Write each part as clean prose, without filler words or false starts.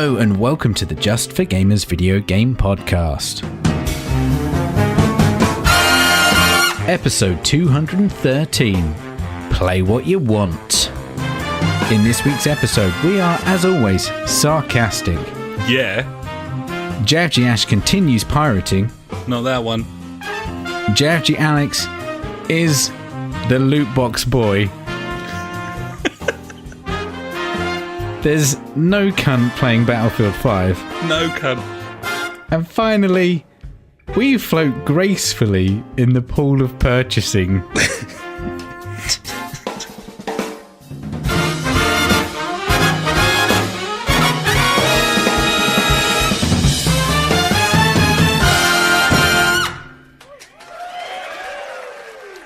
Hello and welcome to the Just for Gamers video game podcast. Episode 213. Play what you want. In this week's episode, we are, as always, sarcastic. Yeah. JfG Ash continues pirating. Not that one. JfG Alex is the loot box boy. There's no cunt playing Battlefield 5. No cunt. And finally, we float gracefully in the pool of purchasing.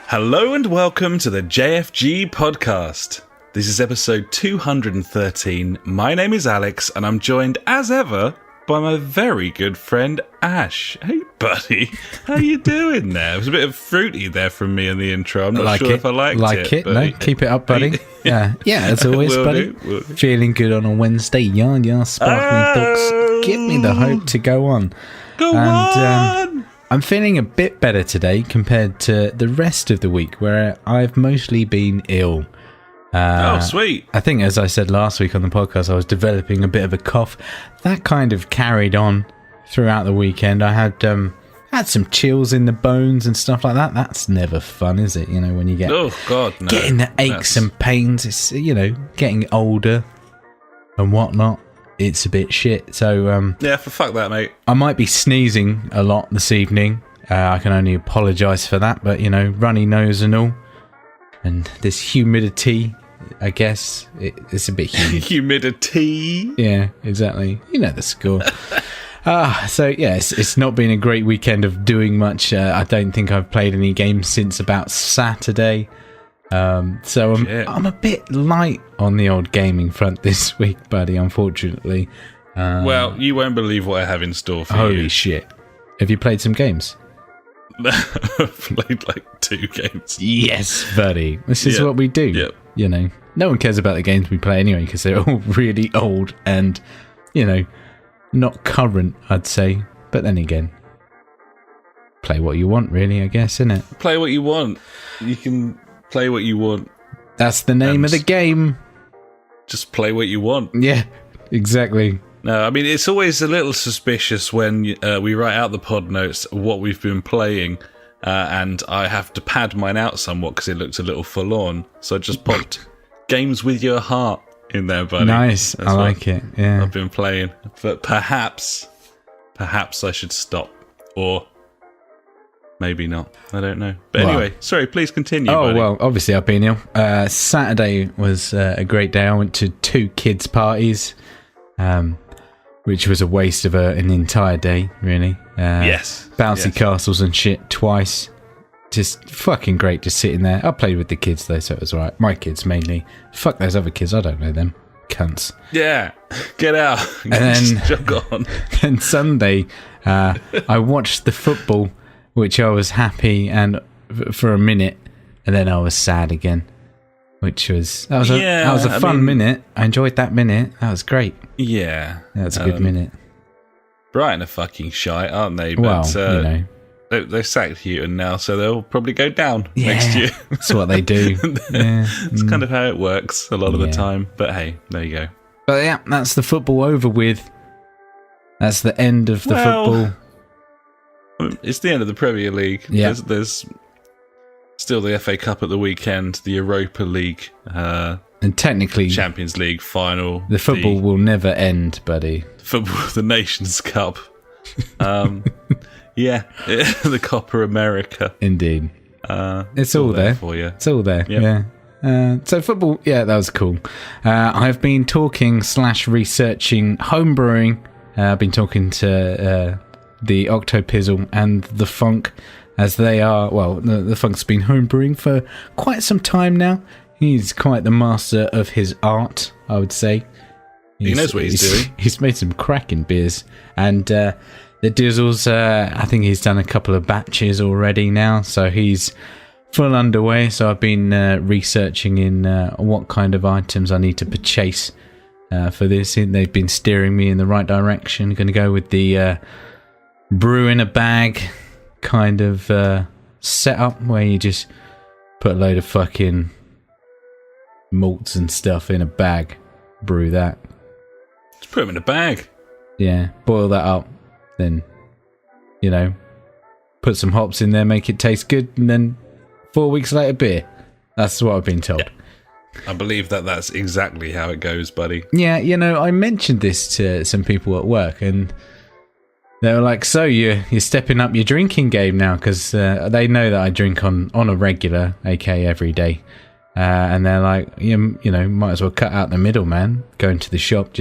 Hello and welcome to the JfG Podcast. This is episode 213. My name is Alex and I'm joined as ever by my very good friend Ash. Hey buddy, how you doing there? It was a bit of fruity there from me in the intro. I'm not sure if I liked it. No, keep it up, buddy. Yeah, as always, buddy. Feeling good on a Wednesday. Yeah, sparkling thoughts. Give me the hope to go on. Go on! I'm feeling a bit better today compared to the rest of the week where I've mostly been ill. Oh, sweet. I think, as I said last week on the podcast, I was developing a bit of a cough. That kind of carried on throughout the weekend. I had some chills in the bones and stuff like that. That's never fun, is it? You know, when you get getting the aches and pains. It's, you know, getting older and whatnot. It's a bit shit. So yeah, fuck that, mate. I might be sneezing a lot this evening. I can only apologise for that, but you know, runny nose and all, and this humidity. I guess it's a bit humid. Humidity. Yeah, exactly. You know the score. So yeah, it's not been a great weekend of doing much. I don't think I've played any games since about Saturday. So I'm a bit light on the old gaming front this week, buddy, unfortunately. Well, you won't believe what I have in store for you. Holy shit. Have you played some games? I've played like 2 games. Yes, buddy. This is what we do. Yep. You know, no one cares about the games we play anyway because they're all really old and, you know, not current, I'd say. But then again, play what you want, really, I guess, innit? Play what you want. You can play what you want. That's the name of the game. Just play what you want. Yeah, exactly. No, I mean, it's always a little suspicious when we write out the pod notes what we've been playing, and I have to pad mine out somewhat because it looks a little forlorn. So I just popped Games With Your Heart in there, buddy. Nice, That's I like it, yeah. I've been playing. But perhaps I should stop. Or maybe not. I don't know. But anyway, sorry, please continue, buddy. Well, obviously I've been ill. Saturday was a great day. I went to 2 kids' parties, which was a waste of an entire day, really. Yes. Bouncy castles and shit twice. Just fucking great just sitting there. I played with the kids, though, so it was alright. My kids, mainly. Fuck those other kids. I don't know them. Cunts. Yeah. Get out. And then, jog on. Then Sunday, I watched the football, which I was happy and for a minute, and then I was sad again. That was a fun minute. I enjoyed that minute. That was great. Yeah. That was a good minute. Brighton are fucking shite, aren't they? Well, but, you know. They've sacked Houghton now, so they'll probably go down next year. That's what they do. Yeah. It's kind of how it works a lot of the time. But hey, there you go. But yeah, that's the football over with. That's the end of the football. It's the end of the Premier League. Yeah. There's still the FA Cup at the weekend, the Europa League, and technically Champions League final. The football will never end, buddy. The Nations Cup. Yeah, the Copa America. Indeed. It's all there for you. It's all there. Yep. Yeah. So football, yeah, that was cool. I've been researching homebrewing. I've been talking to the Octopizzle and the Funk, as they are. Well, the Funk's been homebrewing for quite some time now. He's quite the master of his art, I would say. He knows what he's doing. He's made some cracking beers, and the Dizzles, I think he's done a couple of batches already now, so he's full underway. So I've been researching in what kind of items I need to purchase for this. They've been steering me in the right direction. Going to go with the brew in a bag kind of setup where you just put a load of fucking malts and stuff in a bag, brew that. Just put them in a bag. Yeah, boil that up, then, put some hops in there, make it taste good, and then 4 weeks later, beer. That's what I've been told. Yeah. I believe that's exactly how it goes, buddy. Yeah, I mentioned this to some people at work, and they were like, so you're stepping up your drinking game now, because they know that I drink on a regular, aka every day. And they're like, might as well cut out the middle, man. Going to the shop,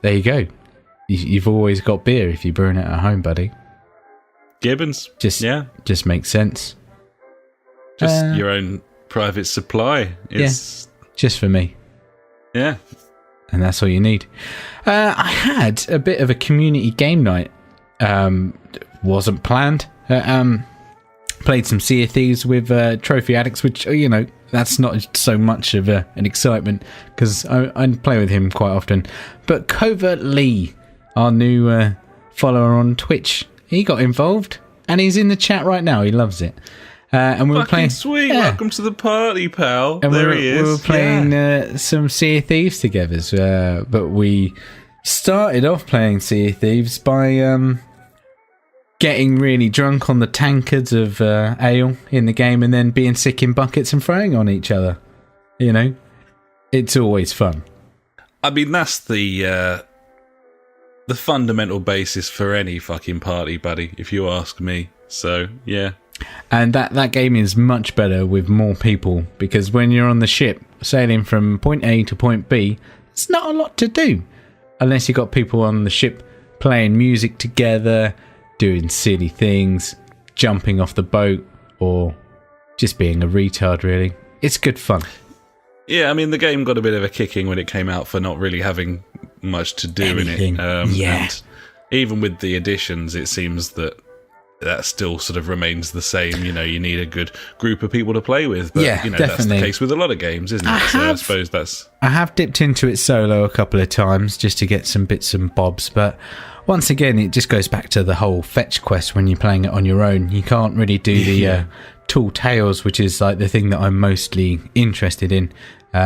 there you go. You've always got beer if you're brewing it at home, buddy. Gibbons. Just makes sense. Just your own private supply. Just for me. Yeah. And that's all you need. I had a bit of a community game night. Wasn't planned. Played some Sea of Thieves with Trophy Addicts, which, that's not so much of an excitement because I play with him quite often. But Covert Lee, our new follower on Twitch, he got involved and he's in the chat right now. He loves it. And we were playing. Sweet, welcome to the party, pal. And there he is. We were playing some Sea of Thieves together, but we started off playing Sea of Thieves by getting really drunk on the tankards of ale in the game, and then being sick in buckets and throwing on each other. It's always fun. I mean, that's the fundamental basis for any fucking party, buddy, if you ask me. So yeah. And that game is much better with more people, because when you're on the ship sailing from point A to point B, it's not a lot to do unless you've got people on the ship playing music together, doing silly things, jumping off the boat, or just being a retard, really. It's good fun. Yeah, I mean, the game got a bit of a kicking when it came out for not really having much to do in it. And even with the additions, it seems that still sort of remains the same. You need a good group of people to play with. But, definitely. That's the case with a lot of games, isn't it? I suppose that's... I have dipped into it solo a couple of times just to get some bits and bobs, but once again, it just goes back to the whole fetch quest when you're playing it on your own. You can't really do the tall tales, which is like the thing that I'm mostly interested in,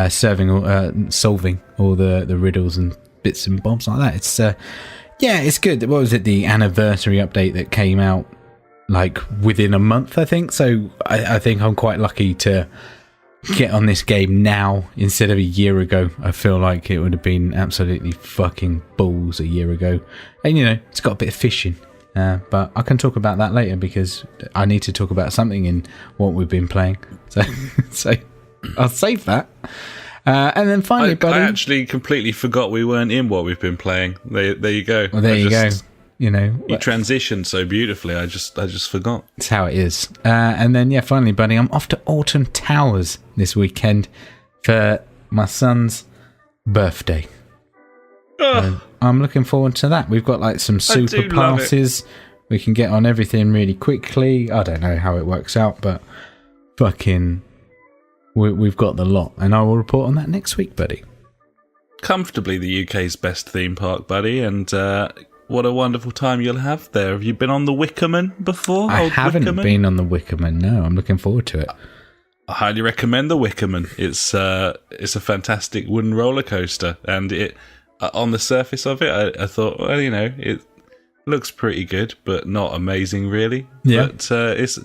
solving all the riddles and bits and bobs like that. It's it's good. What was it? The anniversary update that came out like within a month, I think. So I think I'm quite lucky to get on this game now instead of a year ago. I feel like it would have been absolutely fucking balls a year ago. And it's got a bit of fishing, but I can talk about that later because I need to talk about something in what we've been playing. So I'll save that. And then finally, buddy, I actually completely forgot we weren't in what we've been playing. There you go. Well, there you go. You transitioned so beautifully. I just forgot. It's how it is. And then finally, buddy, I'm off to Alton Towers this weekend for my son's birthday. I'm looking forward to that. We've got like some super passes. We can get on everything really quickly. I don't know how it works out, but fucking we've got the lot, and I will report on that next week, buddy. Comfortably the UK's best theme park, buddy, and what a wonderful time you'll have there. Have you been on the Wickerman before? I haven't been on the Wickerman, no. I'm looking forward to it. I highly recommend the Wickerman. It's a fantastic wooden roller coaster, and it on the surface of it, I thought, well, it looks pretty good, but not amazing, really. Yeah. But it's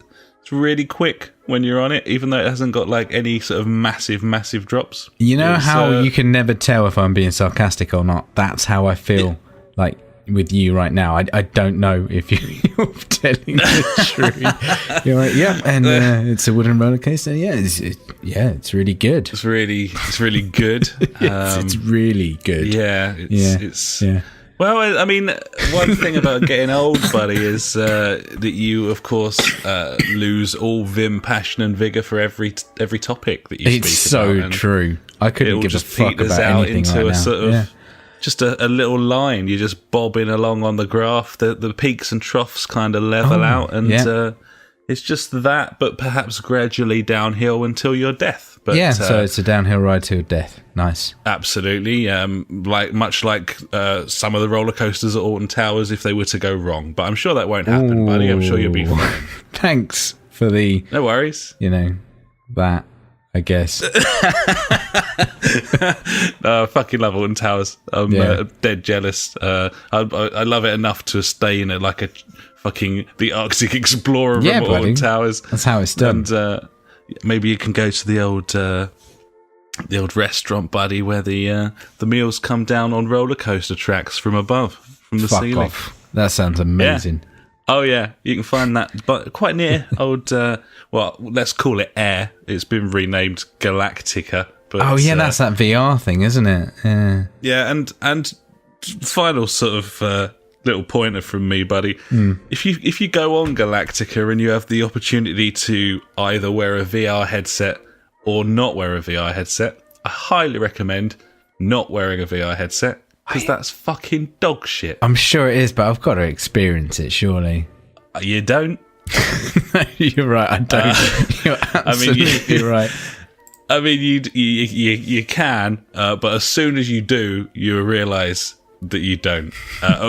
really quick when you're on it, even though it hasn't got like any sort of massive drops. You know how you can never tell if I'm being sarcastic or not? That's how I feel like with you right now. I don't know if you're telling the truth. You're like, and it's a wooden roller coaster. Yeah, it's really good. It's really good. It's really good. Yeah. Well, I mean, one thing about getting old, buddy, is that you, of course, lose all vim, passion, and vigor for every topic that you speak about. It's so true. I couldn't give a fuck about anything into right a now. Sort of just a little line. You're just bobbing along on the graph. The peaks and troughs kind of level out, and It's just that, but perhaps gradually downhill until your death. But, yeah, so it's a downhill ride to death. Nice. Absolutely. Much like some of the roller coasters at Alton Towers if they were to go wrong. But I'm sure that won't happen, buddy. I'm sure you'll be fine. Thanks for the... No worries. That, I guess. Fucking love Alton Towers. I'm dead jealous. I love it enough to stay in it like a fucking the Arctic Explorer of Alton Towers. That's how it's done. And maybe you can go to the old restaurant, buddy, where the meals come down on roller coaster tracks from above, from the ceiling. Off. That sounds amazing. Yeah. Oh yeah, you can find that, but quite near old. Let's call it Air. It's been renamed Galactica. But that's that VR thing, isn't it? Yeah, and final sort of little pointer from me, buddy. If you go on Galactica and you have the opportunity to either wear a VR headset or not wear a VR headset, I highly recommend not wearing a VR headset. Because that's fucking dog shit. I'm sure it is, but I've got to experience it, surely. You don't? You're right, I don't. You're absolutely right. I mean, you can, but as soon as you do, you realise that you don't.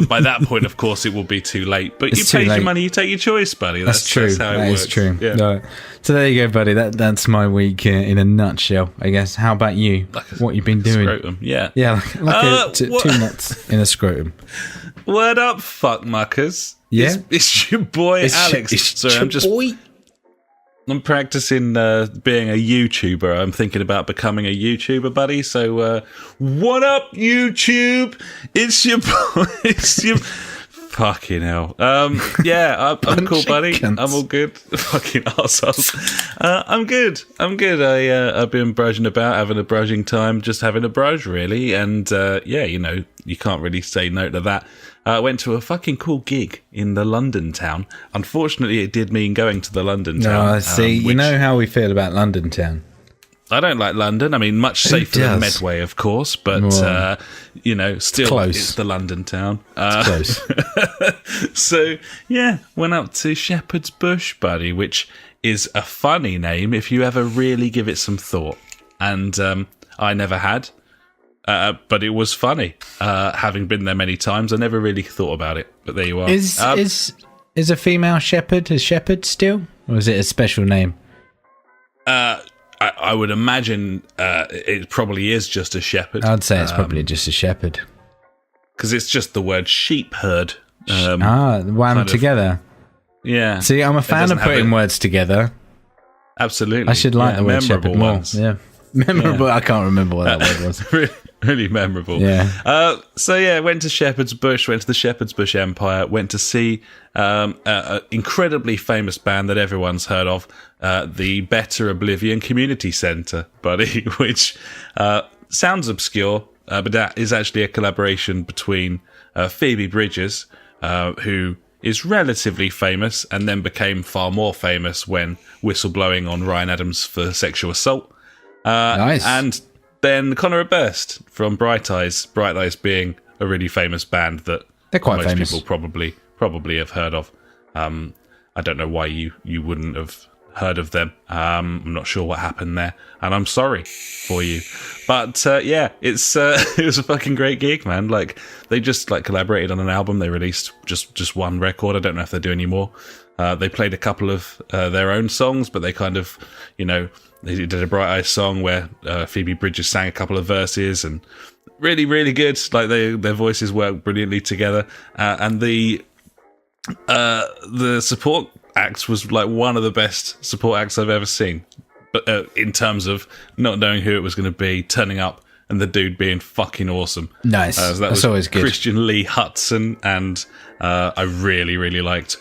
By that point, of course, it will be too late. But you paid your money, you take your choice, buddy. That's true. That's how it works. That is true. Yeah. No. So there you go, buddy. That's my week in a nutshell, I guess. How about you? What you've been doing? Scrotum, yeah. Yeah, like two nuts in a scrotum. Word up, fuck muckers. Yeah? It's your boy, Alex. I'm practicing being a YouTuber. I'm thinking about becoming a YouTuber, buddy. So, what up, YouTube? It's your boy. It's your... Fucking hell. I'm cool, buddy. I'm all good. Fucking arseholes. I'm good. I've been brushing about, having a brushing time, just having a brush, really. And, you can't really say no to that. I went to a fucking cool gig in the London town. Unfortunately, it did mean going to the London town. No, see, you know how we feel about London town. I don't like London. I mean, much safer than Medway, of course, but, still, close. It's the London town. It's close. So, went up to Shepherd's Bush, buddy, which is a funny name if you ever really give it some thought. And I never had. But it was funny. Having been there many times, I never really thought about it. But there you are. Is a female shepherd a shepherd still? Or is it a special name? I would imagine it probably is just a shepherd. I'd say it's probably just a shepherd. Because it's just the word sheep herd. Wound together. Yeah. See, I'm a fan of putting words together. Absolutely. I should like the word shepherd more. Ones. Yeah. Memorable. Yeah. I can't remember what that word was. Really memorable. Yeah. Went to Shepherd's Bush, went to the Shepherd's Bush Empire, went to see an incredibly famous band that everyone's heard of, the Better Oblivion Community Centre, buddy, which sounds obscure, but that is actually a collaboration between Phoebe Bridgers, who is relatively famous and then became far more famous when whistleblowing on Ryan Adams for sexual assault. Nice. And then Connor Burst from Bright Eyes. Bright Eyes being a really famous band that they're quite most famous. People probably have heard of. I don't know why you wouldn't have heard of them. I'm not sure what happened there, and I'm sorry for you. But it's it was a fucking great gig, man. Like they just collaborated on an album. They released just one record. I don't know if they do any more. They played a couple of their own songs, but they kind of, they did a Bright Eyes song where Phoebe Bridgers sang a couple of verses, and really, really good. Like their voices work brilliantly together, and the support act was like one of the best support acts I've ever seen. But in terms of not knowing who it was going to be, turning up, and the dude being fucking awesome. Nice. So that's always good. Christian Lee Hudson, and I really, really liked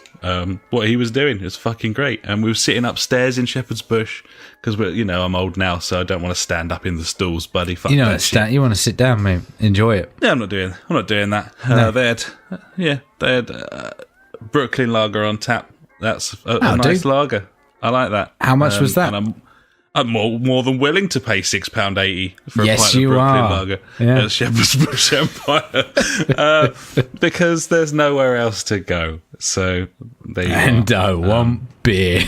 what he was doing. It was fucking great. And we were sitting upstairs in Shepherd's Bush because I'm old now, so I don't want to stand up in the stalls, buddy. Fuck you that shit. You want to sit down, mate. Enjoy it. Yeah, I'm not doing that. No. They had Brooklyn Lager on tap. That's a nice lager. I like that. How much was that? I'm more than willing to pay £6.80 for Yes, a pint of you Brooklyn are. Lager Yeah. at Shepherd's Bush Empire, because there's nowhere else to go. So there you And are. I want beer.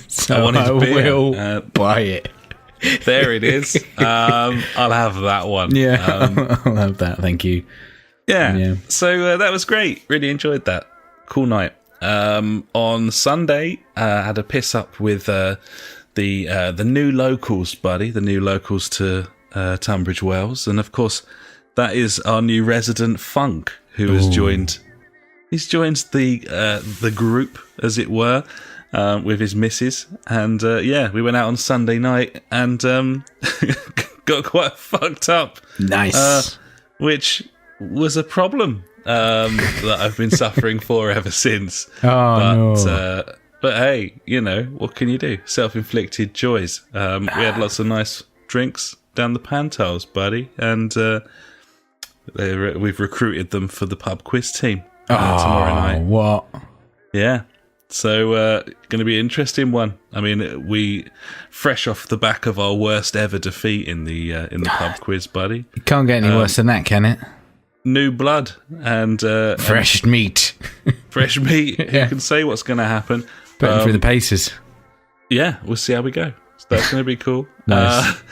So I want his beer. will buy it. There it is. I'll have that one. Yeah, I'll have that. Thank you. Yeah. So that was great. Really enjoyed that. Cool night. On Sunday, I had a piss up with the new locals, buddy. The new locals to Tunbridge Wells, and of course, that is our new resident Funk, who has joined. He's joined the group, as it were, with his missus, and we went out on Sunday night and got quite fucked up. Nice. Which was a problem that I've been suffering for ever since. No. But hey, what can you do? Self-inflicted joys. We had lots of nice drinks down the Pantiles, buddy, and we've recruited them for the pub quiz team tomorrow night. What? Yeah. So, going to be an interesting one. I mean, we fresh off the back of our worst ever defeat in the pub quiz, buddy. It can't get any worse than that, can it? New blood and Fresh meat. fresh meat. Yeah. Who can say what's going to happen? Put him through the paces. Yeah, we'll see how we go. So that's going to be cool. Nice.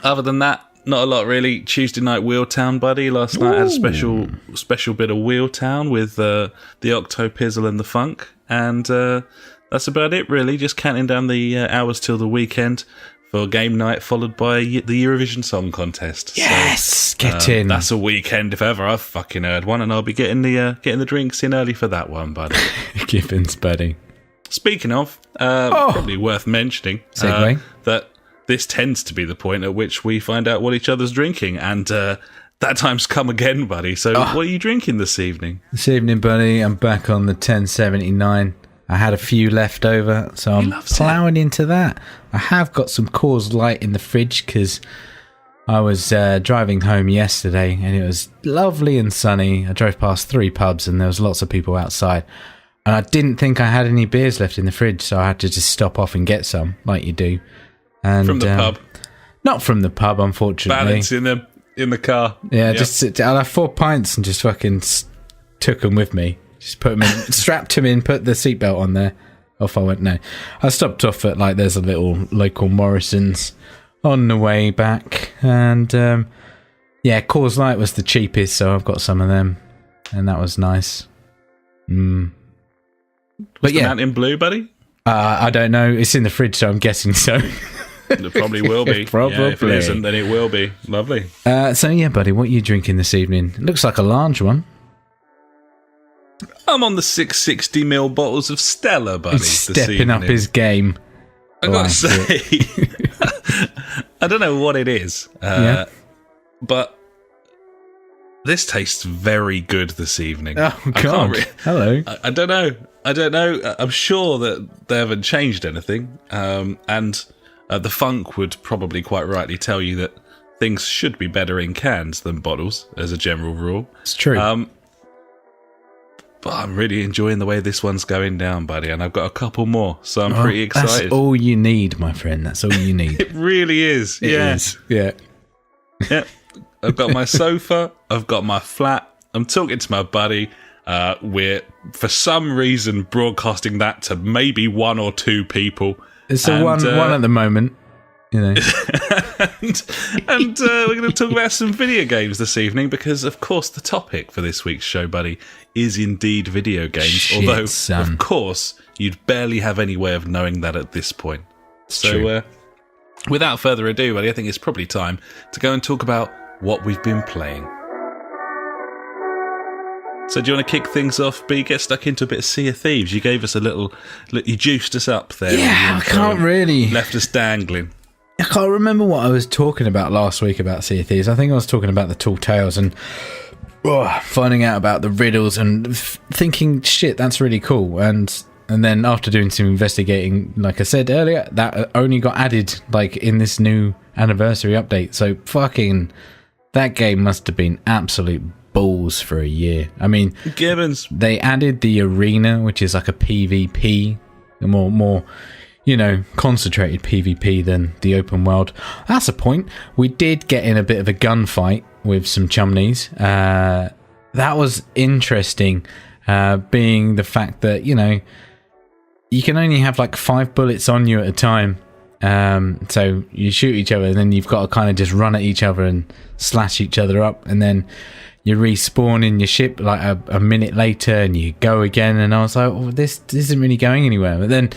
Other than that, not a lot really. Tuesday night Wheeltown, buddy. Last night I had a special bit of Wheeltown with the Octopizzle and the Funk, and that's about it really. Just counting down the hours till the weekend for game night, followed by the Eurovision Song Contest. Yes, so, get in. That's a weekend if ever I've fucking heard one, and I'll be getting the drinks in early for that one, buddy. Gibbons, buddy. Speaking of, probably worth mentioning Segue. that this tends to be the point at which we find out what each other's drinking, and that time's come again, buddy. So what are you drinking this evening? This evening, buddy, I'm back on the 1079. I had a few left over, so I'm ploughing into that. I have got some Coors Light in the fridge because I was driving home yesterday and it was lovely and sunny. I drove past 3 pubs and there was lots of people outside. And I didn't think I had any beers left in the fridge, so I had to just stop off and get some, like you do. And, From the pub? Not from the pub, unfortunately. Balance in the car. Yeah, I had 4 pints and just fucking took them with me. Just put them in, strapped him in, put the seatbelt on there. Off I went. No, I stopped off at there's a little local Morrison's on the way back, and Coors Light was the cheapest, so I've got some of them, and that was nice. But yeah, Mountain Blue, buddy. I don't know. It's in the fridge, so I'm guessing so. It probably will be. Probably. Yeah, if it isn't, then it will be. Lovely. So yeah, buddy, what are you drinking this evening? It looks like a large one. I'm on the 660ml bottles of Stella, buddy. He's stepping up his game. I gotta say, I don't know what it is, but this tastes very good this evening. Oh God! Hello. I don't know. I'm sure that they haven't changed anything, and the Funk would probably quite rightly tell you that things should be better in cans than bottles, as a general rule. It's true. But I'm really enjoying the way this one's going down, buddy, and I've got a couple more, so I'm pretty excited. That's all you need, my friend. That's all you need. It really is. It is. Yeah. Yeah. I've got my sofa. I've got my flat. I'm talking to my buddy. We're, for some reason, broadcasting that to maybe 1 or 2 people. It's the one at the moment. You know. and we're going to talk about some video games this evening because, of course, the topic for this week's show, buddy, is indeed video games. Shit, although, son. of course, you'd barely have any way of knowing that at this point. True. Without further ado, buddy, I think it's probably time to go and talk about what we've been playing. So do you want to kick things off, B? Get stuck into a bit of Sea of Thieves. You gave us you juiced us up there. Yeah, I can't really. Left us dangling. I can't remember what I was talking about last week about Sea of Thieves. I think I was talking about the tall tales and finding out about the riddles and thinking, shit, that's really cool. And then after doing some investigating, like I said earlier, that only got added in this new anniversary update. So fucking that game must have been absolute balls for a year. I mean, Gibbons. They added the arena, which is like a PvP, more concentrated PvP than the open world. That's a point. We did get in a bit of a gunfight with some chumneys. That was interesting, being the fact that, you can only have like 5 bullets on you at a time. So you shoot each other and then you've got to kind of just run at each other and slash each other up, and then you respawn in your ship like a minute later and you go again. And I was like, well, this isn't really going anywhere. But then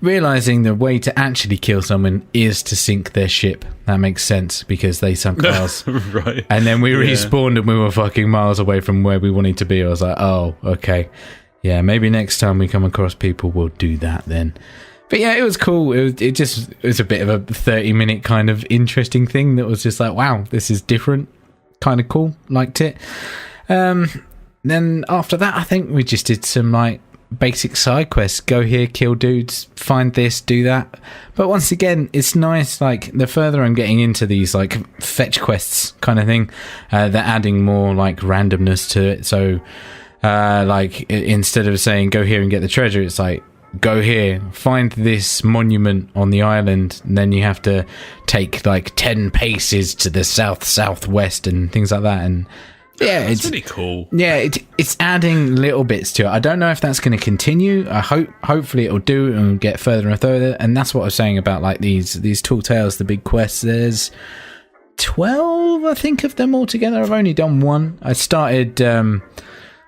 realizing the way to actually kill someone is to sink their ship. That makes sense because they sunk ours. Right. And then we respawned and we were fucking miles away from where we wanted to be. I was like, oh, okay. Yeah, maybe next time we come across people, we'll do that then. But yeah, it was cool. It was a bit of a 30-minute kind of interesting thing that was just like, wow, this is different. Kind of cool. Liked it. Then after that, I think we just did some like basic side quests. Go here, kill dudes, find this, do that. But once again, it's nice, like the further I'm getting into these like fetch quests kind of thing, they're adding more like randomness to it. So like instead of saying go here and get the treasure, it's like go here, find this monument on the island, and then you have to take like 10 paces to the southwest and things like that. And yeah, it's really cool. Yeah, it's adding little bits to it. I don't know if that's going to continue. Hopefully it'll do and get further and further. And that's what I was saying about like these tall tales, the big quests. There's 12, I think, of them altogether. I've only done one. I started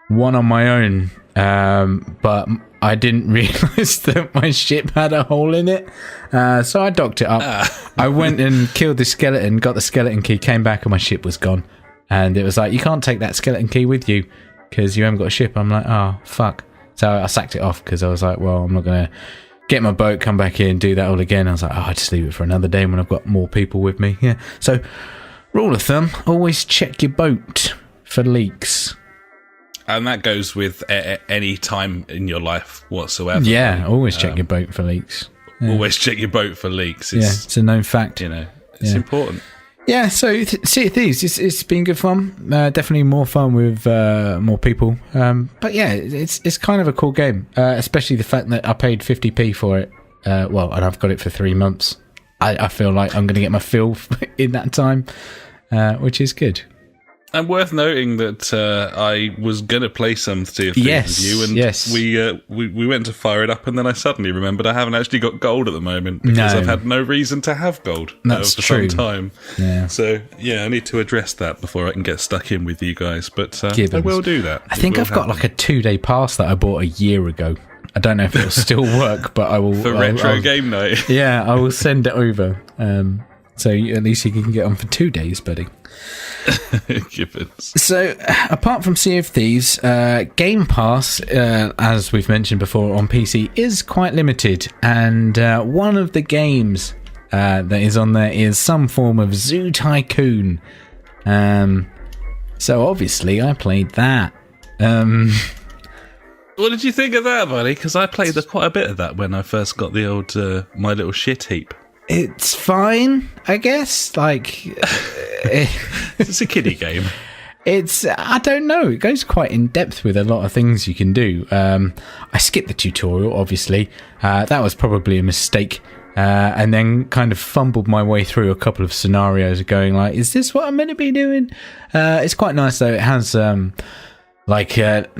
one on my own, but I didn't realise that my ship had a hole in it, so I docked it up. I went and killed the skeleton, got the skeleton key, came back and my ship was gone. And it was like, you can't take that skeleton key with you because you haven't got a ship. I'm like, oh, fuck. So I sacked it off because I was like, well, I'm not going to get my boat, come back here and do that all again. I was like, oh, I'll just leave it for another day when I've got more people with me. Yeah. So rule of thumb, always check your boat for leaks. And that goes with any time in your life whatsoever. Yeah, always check your boat for leaks. Yeah. Always check your boat for leaks. It's a known fact. It's important. Yeah, so Sea of Thieves, it's been good fun. Definitely more fun with more people. But yeah, it's kind of a cool game, especially the fact that I paid 50p for it. And I've got it for 3 months. I feel like I'm going to get my fill in that time, which is good. And worth noting that I was going to play some Sea of Thieves with you, and we went to fire it up, and then I suddenly remembered I haven't actually got gold at the moment because I've had no reason to have gold for some time. Yeah. So yeah, I need to address that before I can get stuck in with you guys. But I will do that. I think I've got like a 2-day pass that I bought a year ago. I don't know if it'll still work, but I will for retro game night. Yeah, I will send it over. So at least you can get on for 2 days, buddy. So, apart from Sea of Thieves, Game Pass, as we've mentioned before on PC, is quite limited. And one of the games that is on there is some form of Zoo Tycoon. So, obviously, I played that. What did you think of that, buddy? Because I played quite a bit of that when I first got the old My Little Shit Heap. It's fine, I guess. Like, it's a kiddie game. I don't know. It goes quite in depth with a lot of things you can do. I skipped the tutorial, obviously. That was probably a mistake. And then kind of fumbled my way through a couple of scenarios going like, is this what I'm meant to be doing? It's quite nice though. It has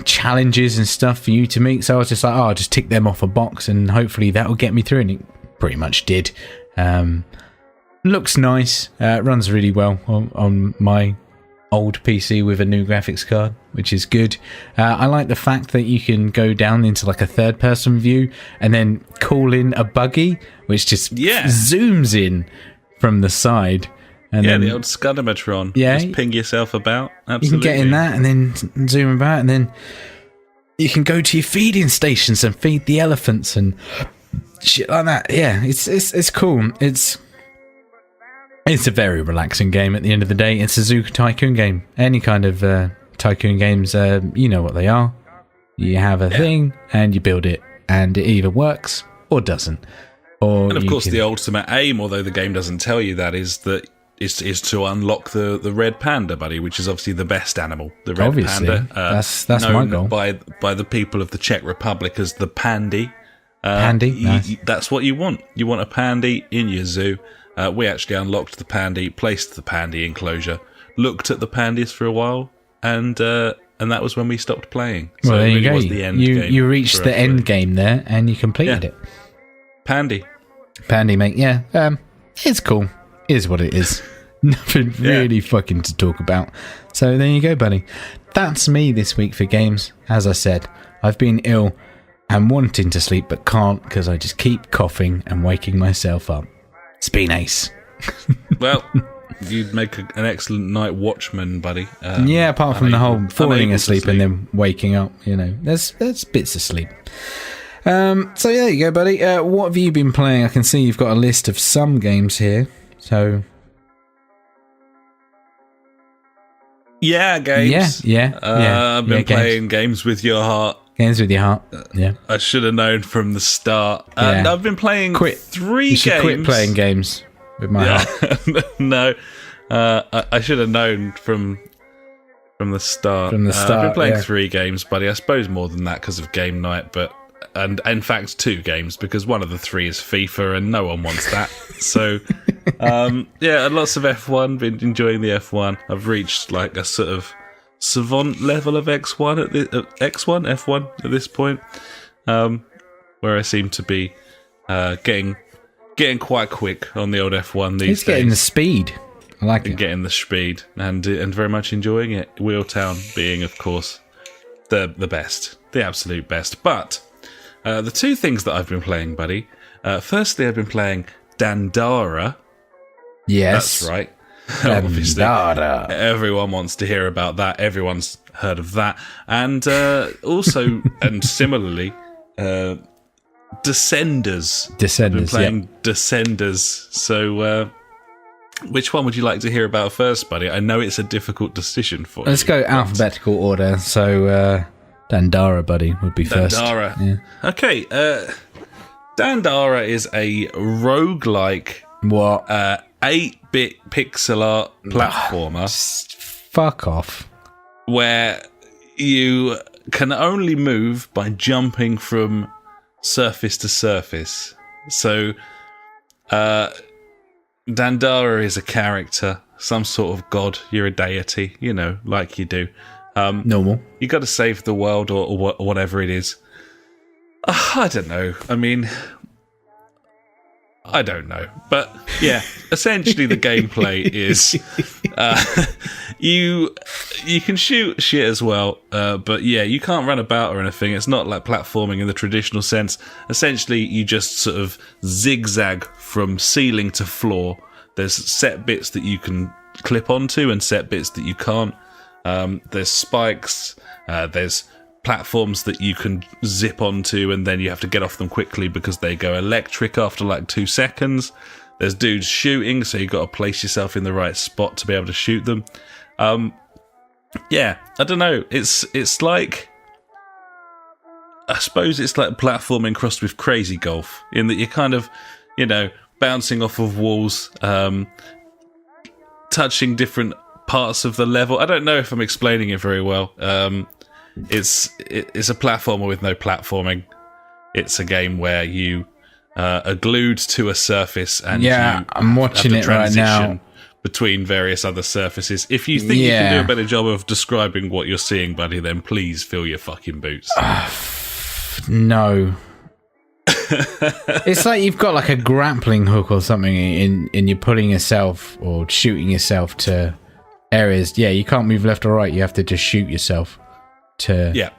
challenges and stuff for you to meet. So I was just like, I'll just tick them off a box and hopefully that will get me through. And it pretty much did. Looks nice. Runs really well on my old PC with a new graphics card, which is good. I like the fact that you can go down into like a third person view and then call in a buggy, which just zooms in from the side. And then, the old Scuddermatron. Yeah, just ping yourself about. Absolutely. You can get in that and then zoom about, and then you can go to your feeding stations and feed the elephants and shit like that. Yeah, it's cool. It's a very relaxing game at the end of the day. It's a Zoo Tycoon game. Any kind of tycoon games, you know what they are. You have a thing and you build it, and it either works or doesn't. And of course, the ultimate aim, although the game doesn't tell you that, is to unlock the red panda, buddy, which is obviously the best animal. The red panda, that's my goal. By the people of the Czech Republic as the pandy. Pandy, nice. That's what you want. You want a pandy in your zoo. We actually unlocked the pandy, placed the pandy enclosure, looked at the pandies for a while, and that was when we stopped playing. So well, there you it go. Was the end game you reached the end game there, and you completed it. Pandy, mate. Yeah, it's cool. It is what it is. Nothing really fucking to talk about. So there you go, buddy. That's me this week for games. As I said, I've been ill and wanting to sleep, but can't because I just keep coughing and waking myself up. It's been ace. Well, you'd make an excellent night watchman, buddy. Apart from the whole falling asleep and then waking up, there's bits of sleep. So there you go, buddy. What have you been playing? I can see you've got a list of some games here. So games. I've been playing games with your heart. Games with your heart. Yeah. I should have known from the start. And I've been playing 3 games. Quit playing games with my heart. No. I should have known from the start. I've been playing 3 games, buddy. I suppose more than that because of game night, and in fact 2 games because one of the 3 is FIFA and no one wants that. So lots of F1. Been enjoying the F1. I've reached like a sort of savant level of F1 at this point, where I seem to be getting quite quick on the old F1 these days. He's getting the speed. I like it. Getting the speed and very much enjoying it. Wheeltown being, of course, the best, the absolute best. But the 2 things that I've been playing, buddy. Firstly, I've been playing Dandara. Yes, that's right. Obviously, everyone wants to hear about that. Everyone's heard of that, and also, and similarly, Descenders. I've been playing Descenders. So, which one would you like to hear about first, buddy? I know it's a difficult decision for you. Let's go alphabetical order. So, Dandara, buddy, would be first. Dandara. Yeah. Okay. Dandara is a roguelike. What? 8-bit pixel art platformer. Fuck off. Where you can only move by jumping from surface to surface. So, Dandara is a character, some sort of god. You're a deity, like you do. Normal. You got to save the world or whatever it is. I don't know. I mean, I don't know. But yeah, essentially the gameplay is you can shoot shit as well, but yeah, you can't run about or anything. It's not like platforming in the traditional sense. Essentially, you just sort of zigzag from ceiling to floor. There's set bits that you can clip onto and set bits that you can't. There's spikes, there's platforms that you can zip onto and then you have to get off them quickly because they go electric after like 2 seconds. There's dudes shooting, so you've got to place yourself in the right spot to be able to shoot them. Yeah, I don't know. It's like, I suppose it's like platforming crossed with crazy golf in that you're kind of, bouncing off of walls, touching different parts of the level. I don't know if I'm explaining it very well. It's a platformer with no platforming. It's a game where you are glued to a surface and I'm watching it right now between various other surfaces. If you think you can do a better job of describing what you're seeing, buddy, then please fill your fucking boots. No. It's like you've got like a grappling hook or something and you're pulling yourself or shooting yourself to areas. Yeah, you can't move left or right. You have to just shoot yourself to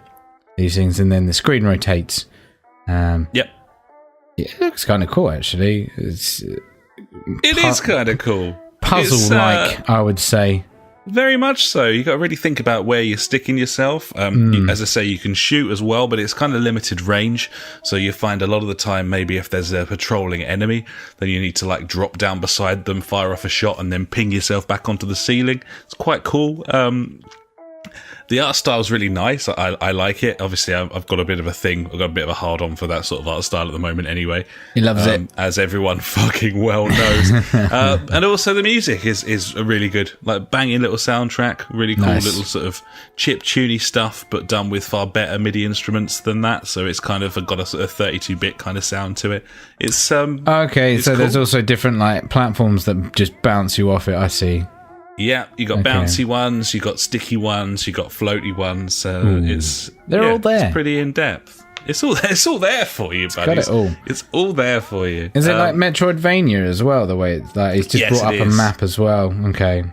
these things, and then the screen rotates. It looks kind of cool, actually. It is kind of cool. Puzzle-like, I would say. Very much so. You got to really think about where you're sticking yourself. As I say, you can shoot as well, but it's kind of limited range. So you find a lot of the time, maybe if there's a patrolling enemy, then you need to like drop down beside them, fire off a shot, and then ping yourself back onto the ceiling. It's quite cool. The art style's really nice. I like it. Obviously, I've got a bit of a thing. I've got a bit of a hard-on for that sort of art style at the moment anyway. He loves it. As everyone fucking well knows. And also the music is really good. Like, banging little soundtrack. Really cool little sort of chip-tuney stuff, but done with far better MIDI instruments than that. So it's kind of got a sort of 32-bit kind of sound to it. It's okay, it's so cool. there's also different like platforms that just bounce you off it, I see. Yeah, you got bouncy ones, you got sticky ones, you got floaty ones. They're all there. It's pretty in depth. It's all there for you, buddy. Got it all. It's all there for you. Is it like Metroidvania as well? The way it's like, it's just brought up a map as well. Okay.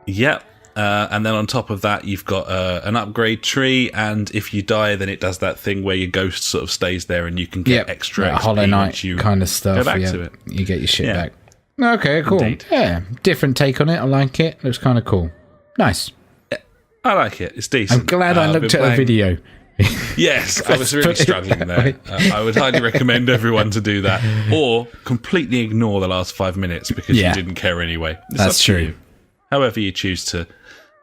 Yep. And then on top of that, you've got an upgrade tree, and if you die, then it does that thing where your ghost sort of stays there, and you can get extra like XP Hollow Knight you kind of stuff. Go back to it. You get your shit back. Okay, cool. Indeed. Yeah, different take on it. I like it. Looks kind of cool. Nice. I like it. It's decent. I'm glad I looked at a video. Yes, I was really struggling there. I would highly recommend everyone to do that, or completely ignore the last 5 minutes because you didn't care anyway. That's true. You. However you choose to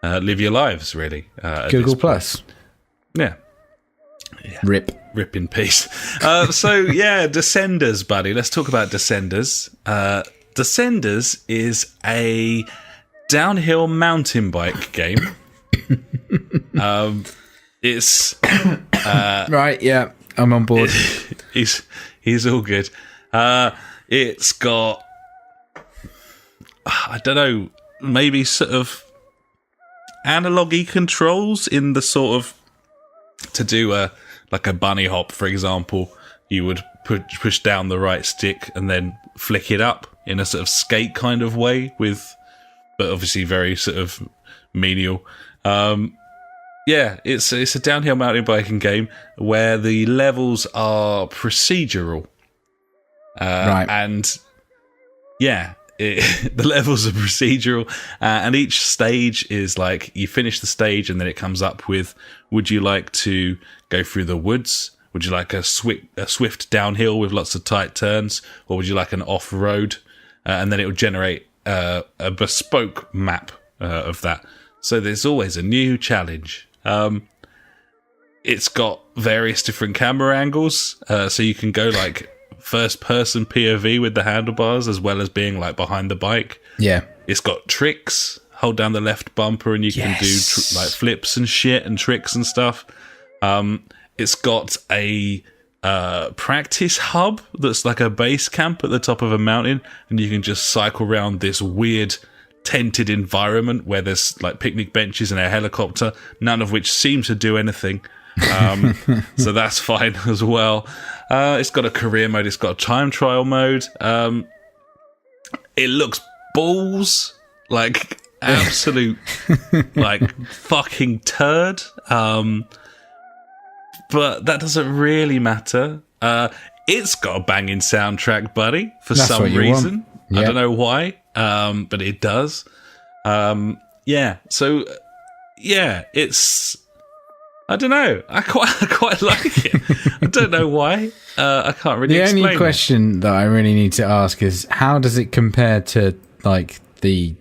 live your lives, really. Google Plus. Yeah. Rip in peace. Descenders, buddy. Let's talk about Descenders. Descenders is a downhill mountain bike game. It's right. Yeah, I'm on board. He's all good. It's got, I don't know, maybe sort of analogy controls in the sort of, to do like a bunny hop, for example, you would push down the right stick and then flick it up in a sort of skate kind of way, but obviously very sort of menial. It's a downhill mountain biking game where the levels are procedural, right? And the levels are procedural, and each stage is like, you finish the stage and then it comes up with, would you like to go through the woods? Would you like a swift downhill with lots of tight turns? Or would you like an off-road? And then it will generate a bespoke map of that. So there's always a new challenge. It's got various different camera angles, so you can go like first-person POV with the handlebars, as well as being like behind the bike. Yeah, it's got tricks. Hold down the left bumper, and you can do like flips and shit and tricks and stuff. It's got a practice hub that's like a base camp at the top of a mountain, and you can just cycle around this weird tented environment where there's like picnic benches and a helicopter, none of which seem to do anything. So that's fine as well. It's got a career mode. It's got a time trial mode. It looks balls, like absolute like fucking turd. But that doesn't really matter. It's got a banging soundtrack, buddy, for some reason. Yep. I don't know why, but it does. It's... I don't know. I quite like it. I don't know why. I can't really explain. The only question that I really need to ask is, how does it compare to like the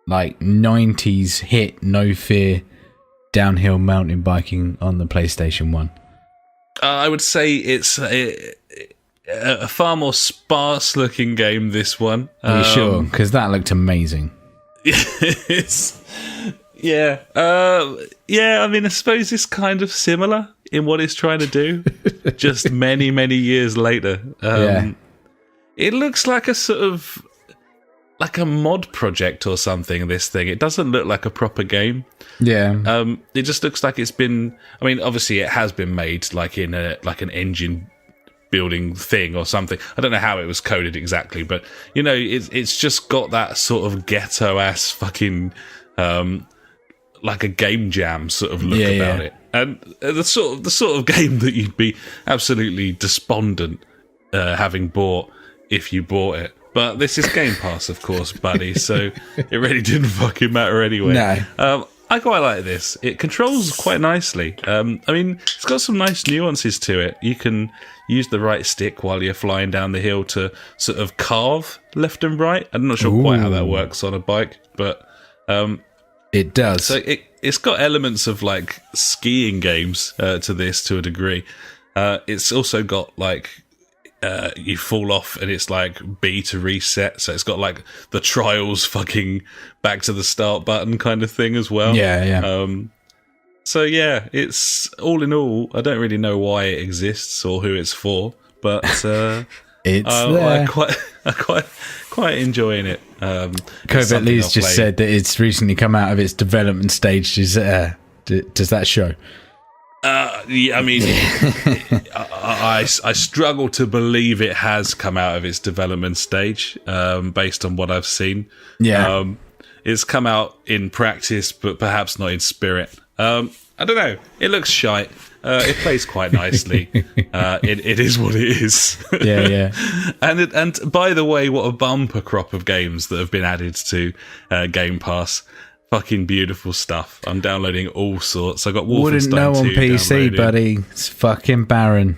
90s hit No Fear downhill mountain biking on the PlayStation 1? I would say it's a far more sparse-looking game, this one. Are you sure? Because that looked amazing. Yeah. I mean, I suppose it's kind of similar in what it's trying to do, just many, many years later. It looks like a sort of... like a mod project or something, this thing. It doesn't look like a proper game. Yeah. It just looks like it's been... I mean, obviously it has been made like in an engine building thing or something. I don't know how it was coded exactly, but, you know, it's just got that sort of ghetto-ass fucking... like a game jam sort of look about it. And the sort of game that you'd be absolutely despondent having bought if you bought it. But this is Game Pass, of course, buddy, so it really didn't fucking matter anyway. No. I quite like this. It controls quite nicely. I mean, it's got some nice nuances to it. You can use the right stick while you're flying down the hill to sort of carve left and right. I'm not sure quite how that works on a bike, but It does. So it's got elements of like skiing games to this to a degree. It's also got like you fall off and it's like B to reset. So it's got like the trials fucking back to the start button kind of thing as well. Yeah. So yeah, it's all in all, I don't really know why it exists or who it's for, but it's I'm quite enjoying it. Cove at least just said that it's recently come out of its development stage. Does that show? Yeah, I mean, I struggle to believe it has come out of its development stage, based on what I've seen. Yeah. It's come out in practice, but perhaps not in spirit. I don't know. It looks shite. It plays quite nicely. It is what it is. Yeah. And by the way, what a bumper crop of games that have been added to Game Pass. Fucking beautiful stuff. I'm downloading all sorts. I got Wolfenstein 2 Wouldn't know on PC, downloaded. buddy. It's fucking barren.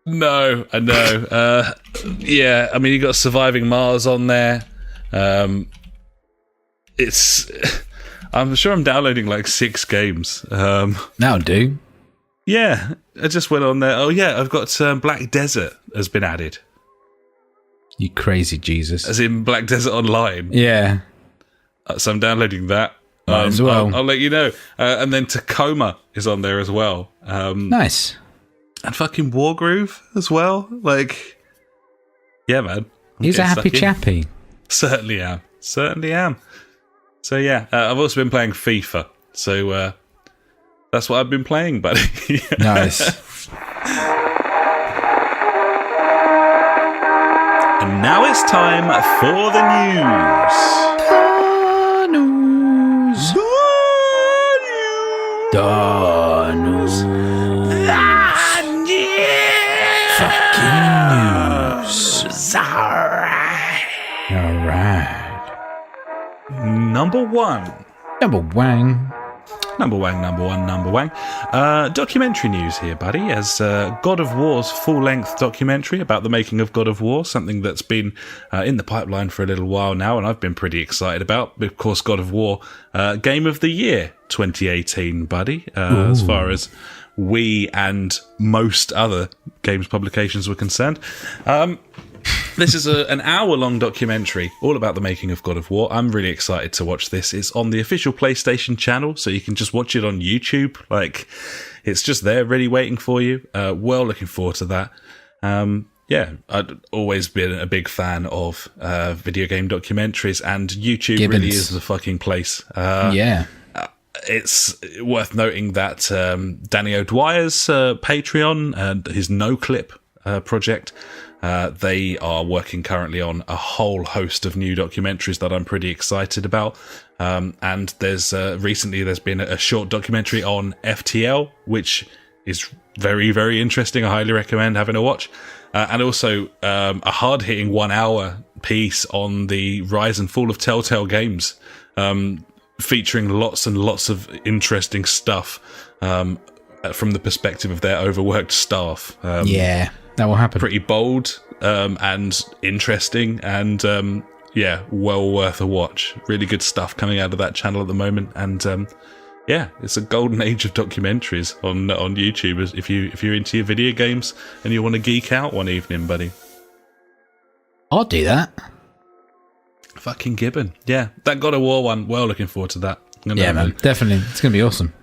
No, I know. Yeah, I mean, you got Surviving Mars on there. It's. I'm sure I'm downloading like 6 games. That'll do. Yeah, I just went on there. Oh yeah, I've got Black Desert has been added. You crazy Jesus. As in Black Desert Online. Yeah. So I'm downloading that. Might as well. I'll let you know. And then Tacoma is on there as well. Nice. And fucking Wargroove as well. Like, yeah, man. He's a happy chappy. Certainly am. So yeah, I've also been playing FIFA. So that's what I've been playing, buddy. Nice. And now it's time for the news. The news. Fucking news. Alright. Number one. Documentary news here, buddy, as God of War's full-length documentary about the making of God of War, something that's been in the pipeline for a little while now, and I've been pretty excited about. Of course, God of War, Game of the Year 2018, buddy, as far as we and most other games publications were concerned. This is an hour-long documentary all about the making of God of War. I'm really excited to watch this. It's on the official PlayStation channel, so you can just watch it on YouTube. Like, it's just there, ready, waiting for you. Well, looking forward to that. Yeah, I'd always been a big fan of video game documentaries, and YouTube really is the fucking place. Yeah. It's worth noting that Danny O'Dwyer's Patreon and his No Clip project, they are working currently on a whole host of new documentaries that I'm pretty excited about. And there's recently there's been a short documentary on FTL, which is very, very interesting. I highly recommend having a watch. And also a hard-hitting 1 hour piece on the rise and fall of Telltale Games, featuring lots and lots of interesting stuff from the perspective of their overworked staff. Yeah, that will happen. Pretty bold and interesting, and yeah, well worth a watch. Really good stuff coming out of that channel at the moment, and yeah, it's a golden age of documentaries on YouTube. If you're into your video games and you want to geek out one evening, buddy, I'll do that. Fucking Gibbon, yeah, that God of War one. Well, looking forward to that. Yeah, man, definitely, it's gonna be awesome.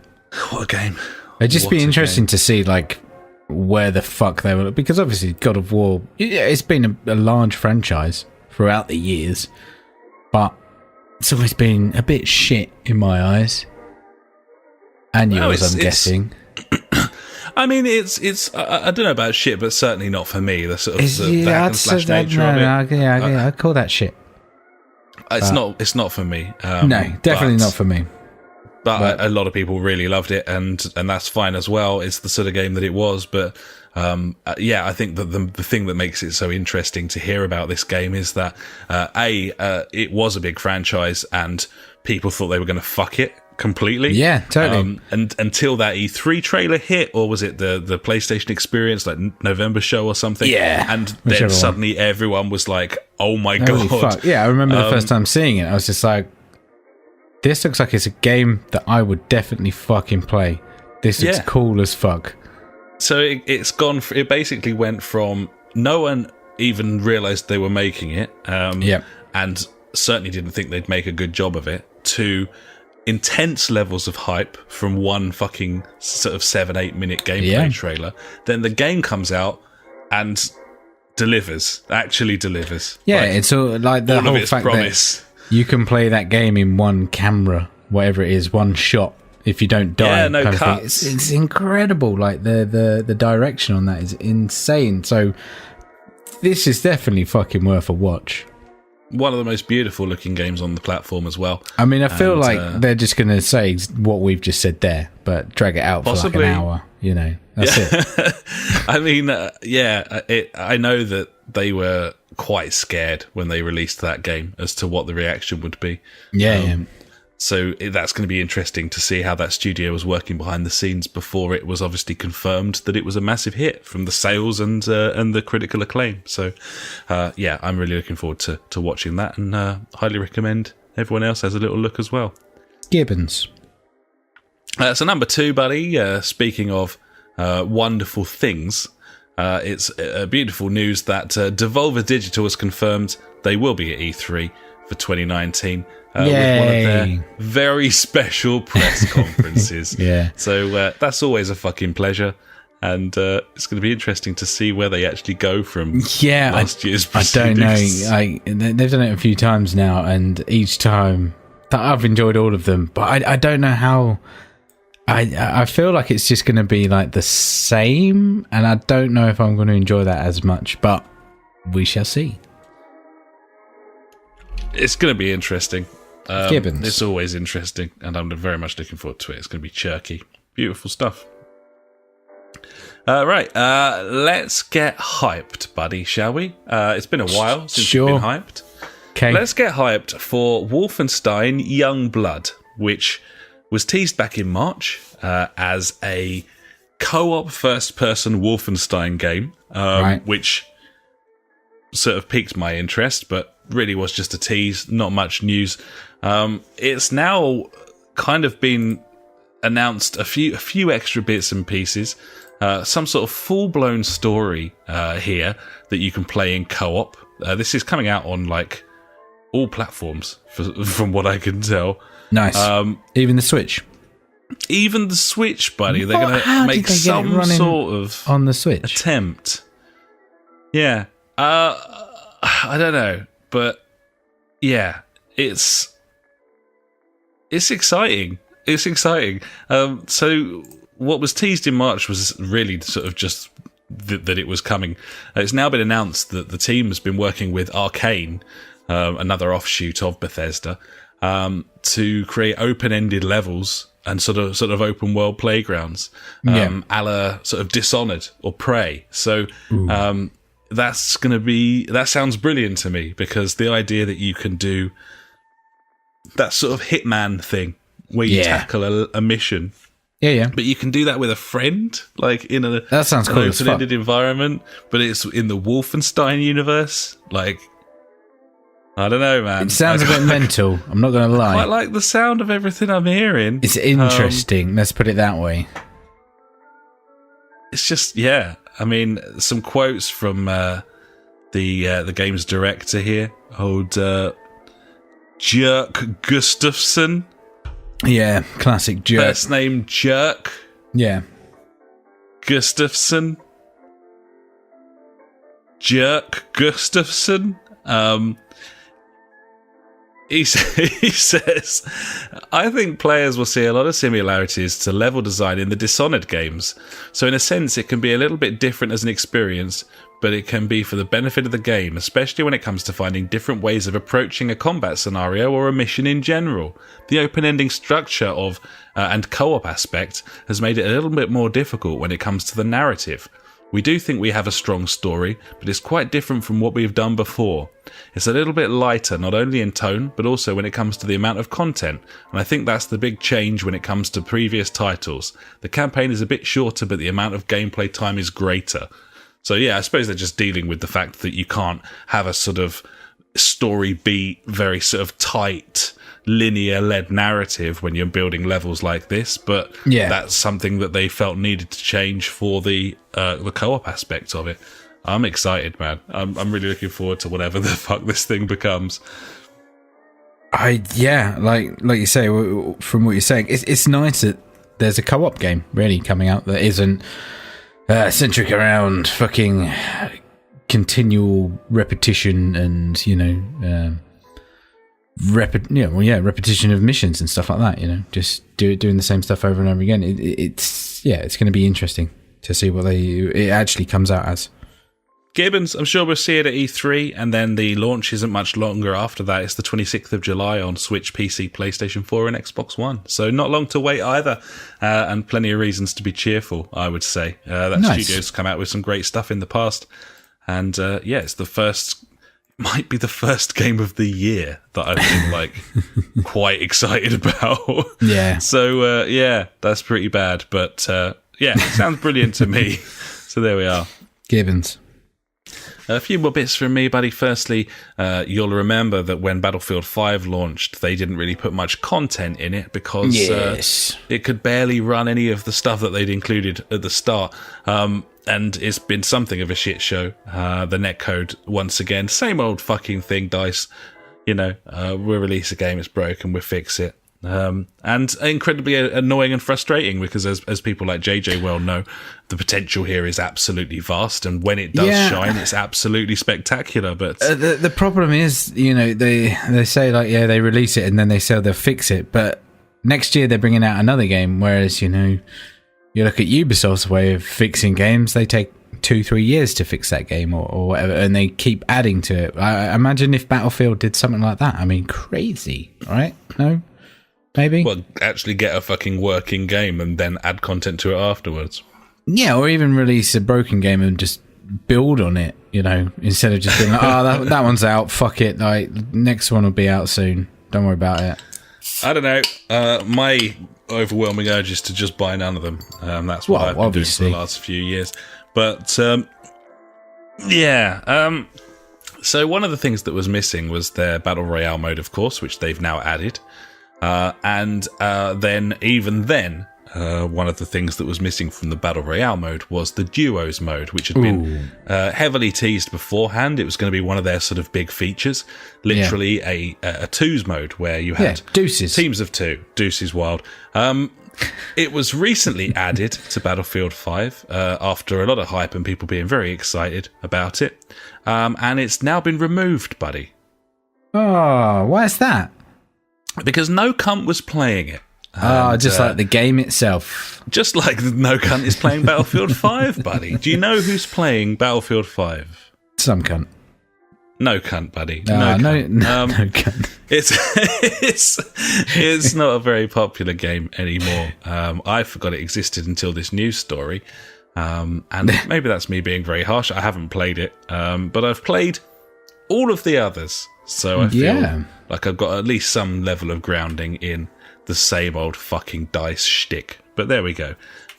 What a game! It'd just be interesting to see like where the fuck they were, because obviously God of War, it's been a large franchise throughout the years, but it's always been a bit shit in my eyes. And yours, I'm guessing. I mean, it's. I don't know about shit, but certainly not for me. The sort of the hack and slash nature of it. Yeah, I'd call that shit. It's not for me. No, definitely not for me. But a lot of people really loved it, and that's fine as well. It's the sort of game that it was. But yeah, I think that the thing that makes it so interesting to hear about this game is that it was a big franchise, and people thought they were going to fuck it completely. Yeah, totally. And until that E3 trailer hit, or was it the PlayStation Experience, like November show or something? Yeah. And then suddenly everyone was like, "Oh my god!" Fuck. Yeah, I remember the first time seeing it. I was just like, This looks like it's a game that I would definitely fucking play. This looks cool as fuck. So it basically went from no one even realised they were making it, and certainly didn't think they'd make a good job of it, to intense levels of hype from one fucking sort of 7-8 minute gameplay trailer. Then the game comes out and actually delivers. Yeah, it's all like the whole fact that you can play that game in one camera, whatever it is, one shot. If you don't die, yeah, no cuts. It's incredible. Like the direction on that is insane. So this is definitely fucking worth a watch. One of the most beautiful looking games on the platform as well. I mean, I feel like they're just going to say what we've just said there, but drag it out possibly. For like an hour. You know, that's it. I mean, I know that they were quite scared when they released that game as to what the reaction would be. Yeah. So that's going to be interesting to see how that studio was working behind the scenes before it was obviously confirmed that it was a massive hit from the sales and the critical acclaim. So, I'm really looking forward to watching that, and highly recommend everyone else has a little look as well. Gibbons. So number 2, buddy, speaking of wonderful things, it's beautiful news that Devolver Digital has confirmed they will be at E3 for 2019. With one of their very special press conferences. So that's always a fucking pleasure. And it's going to be interesting to see where they actually go from last year's proceedings. I don't know. They've done it a few times now, and each time I've enjoyed all of them. But I don't know how... I feel like it's just going to be like the same, and I don't know if I'm going to enjoy that as much. But we shall see. It's going to be interesting. Gibbons. It's always interesting, and I'm very much looking forward to it. It's going to be chirky. Beautiful stuff. Right, let's get hyped, buddy, shall we? It's been a while since we've been hyped. Okay. Let's get hyped for Wolfenstein Youngblood, which was teased back in March as a co-op first-person Wolfenstein game, which sort of piqued my interest, but really was just a tease, not much news. It's now kind of been announced a few extra bits and pieces, some sort of full-blown story here that you can play in co-op. This is coming out on like all platforms, from what I can tell. Nice. Even the Switch. Even the Switch, buddy. They're going to make some sort of on the Switch attempt. Yeah. I don't know, but yeah, it's exciting. It's exciting. So what was teased in March was really sort of just that it was coming. It's now been announced that the team has been working with Arcane, another offshoot of Bethesda, to create open-ended levels and sort of open world playgrounds, a la sort of Dishonored or Prey. So that sounds brilliant to me, because the idea that you can do that sort of Hitman thing where you tackle a mission. But you can do that with a friend, like in that sounds cool, an open-ended environment, but it's in the Wolfenstein universe. Like, I don't know, man. It sounds a bit mental, I'm not going to lie. I quite like the sound of everything I'm hearing. It's interesting, let's put it that way. It's just, I mean, some quotes from the game's director here, old Jerk Gustafsson. Yeah, classic Jerk. First name Jerk. Yeah. Gustafsson. Jerk Gustafsson. He says, I think players will see a lot of similarities to level design in the Dishonored games. So in a sense, it can be a little bit different as an experience, but it can be for the benefit of the game, especially when it comes to finding different ways of approaching a combat scenario or a mission in general. The open-ending structure of and co-op aspect has made it a little bit more difficult when it comes to the narrative. We do think we have a strong story, but it's quite different from what we've done before. It's a little bit lighter, not only in tone, but also when it comes to the amount of content, and I think that's the big change when it comes to previous titles. The campaign is a bit shorter, but the amount of gameplay time is greater. So yeah, I suppose they're just dealing with the fact that you can't have a sort of story beat, very sort of tight, linear-led narrative when you're building levels like this, but that's something that they felt needed to change for the co-op aspect of it. I'm excited, man. I'm really looking forward to whatever the fuck this thing becomes. Like you say, from what you're saying, it's nice that there's a co-op game really coming out that isn't centric around fucking continual repetition and repetition of missions and stuff like that. Just doing the same stuff over and over again. It's going to be interesting to see what it actually comes out as. Gibbons, I'm sure we'll see it at E3, and then the launch isn't much longer after that. It's the 26th of July on Switch, PC, PlayStation 4 and Xbox One. So not long to wait either, and plenty of reasons to be cheerful, I would say. That studio's come out with some great stuff in the past, and it's might be the first game of the year that I've been quite excited about. Yeah. So that's pretty bad, but it sounds brilliant to me. So there we are. Gibbons. A few more bits from me, buddy. Firstly, you'll remember that when Battlefield 5 launched, they didn't really put much content in it because it could barely run any of the stuff that they'd included at the start. And it's been something of a shit show. The netcode, once again, same old fucking thing, DICE. We'll release a game, it's broken, we'll fix it. And incredibly annoying and frustrating because as people like JJ well know, the potential here is absolutely vast, and when it does shine, it's absolutely spectacular. But the problem is, they say they release it and then they say they'll fix it, but next year they're bringing out another game, whereas you look at Ubisoft's way of fixing games, they take 2-3 years to fix that game or whatever, and they keep adding to it. I imagine if Battlefield did something like that, I mean, crazy, right? No? Maybe? Well, actually get a fucking working game and then add content to it afterwards. Yeah, or even release a broken game and just build on it, instead of just being like, that one's out, fuck it, next one will be out soon, don't worry about it. I don't know. My overwhelming urge is to just buy none of them. That's what I've been doing for the last few years. But, so one of the things that was missing was their Battle Royale mode, of course, which they've now added. And then one of the things that was missing from the Battle Royale mode was the Duos mode, which had been heavily teased beforehand. It was going to be one of their sort of big features, literally a twos mode where you had deuces. Teams of two. Deuces wild. It was recently added to Battlefield 5 after a lot of hype and people being very excited about it. And it's now been removed, buddy. Oh, why is that? Because no cunt was playing it. Just like the game itself. Just like no cunt is playing Battlefield 5, buddy. Do you know who's playing Battlefield 5? Some cunt. No cunt, buddy. No cunt. No cunt. It's not a very popular game anymore. I forgot it existed until this news story. And maybe that's me being very harsh. I haven't played it. But I've played all of the others. So I feel like I've got at least some level of grounding in the same old fucking DICE shtick. But there we go.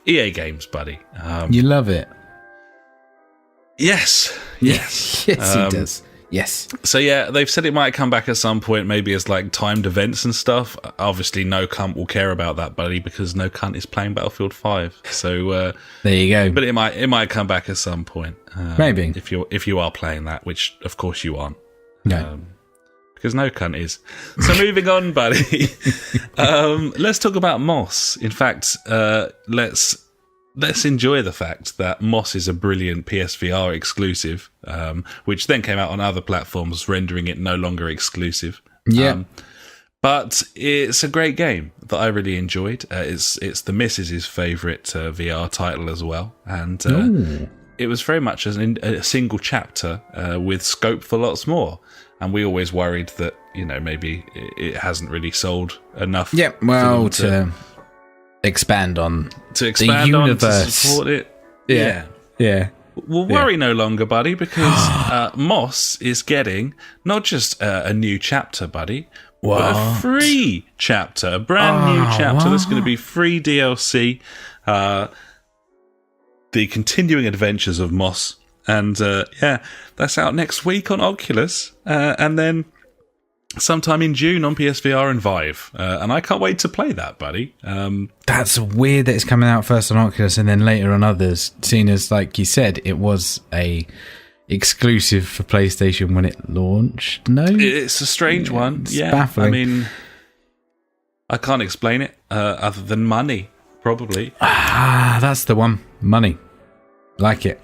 EA Games, buddy. You love it. Yes. Yes, he does. Yes. So they've said it might come back at some point, maybe as like timed events and stuff. Obviously, no cunt will care about that, buddy, because no cunt is playing Battlefield 5. So there you go. But it might come back at some point. Maybe if you are playing that, which of course you aren't. No. Because no cunt is. So moving on, buddy. Let's talk about Moss. In fact, let's enjoy the fact that Moss is a brilliant PSVR exclusive, which then came out on other platforms, rendering it no longer exclusive. Yeah. But it's a great game that I really enjoyed. It's the Mrs.'s favourite VR title as well. And it was very much a single chapter with scope for lots more. And we always worried that, maybe it hasn't really sold enough. Yeah, well, to expand on the universe. On, to support it. Yeah. Well, worry no longer, buddy, because Moss is getting not just a new chapter, buddy, but a free chapter, a brand new chapter that's going to be free DLC. The Continuing Adventures of Moss. And that's out next week on Oculus. And then sometime in June on PSVR and Vive. And I can't wait to play that, buddy. That's weird that it's coming out first on Oculus and then later on others, seeing as, like you said, it was a exclusive for PlayStation when it launched. No? It's a strange one. It's baffling. I mean, I can't explain it other than money, probably. That's the one. Money. Like it.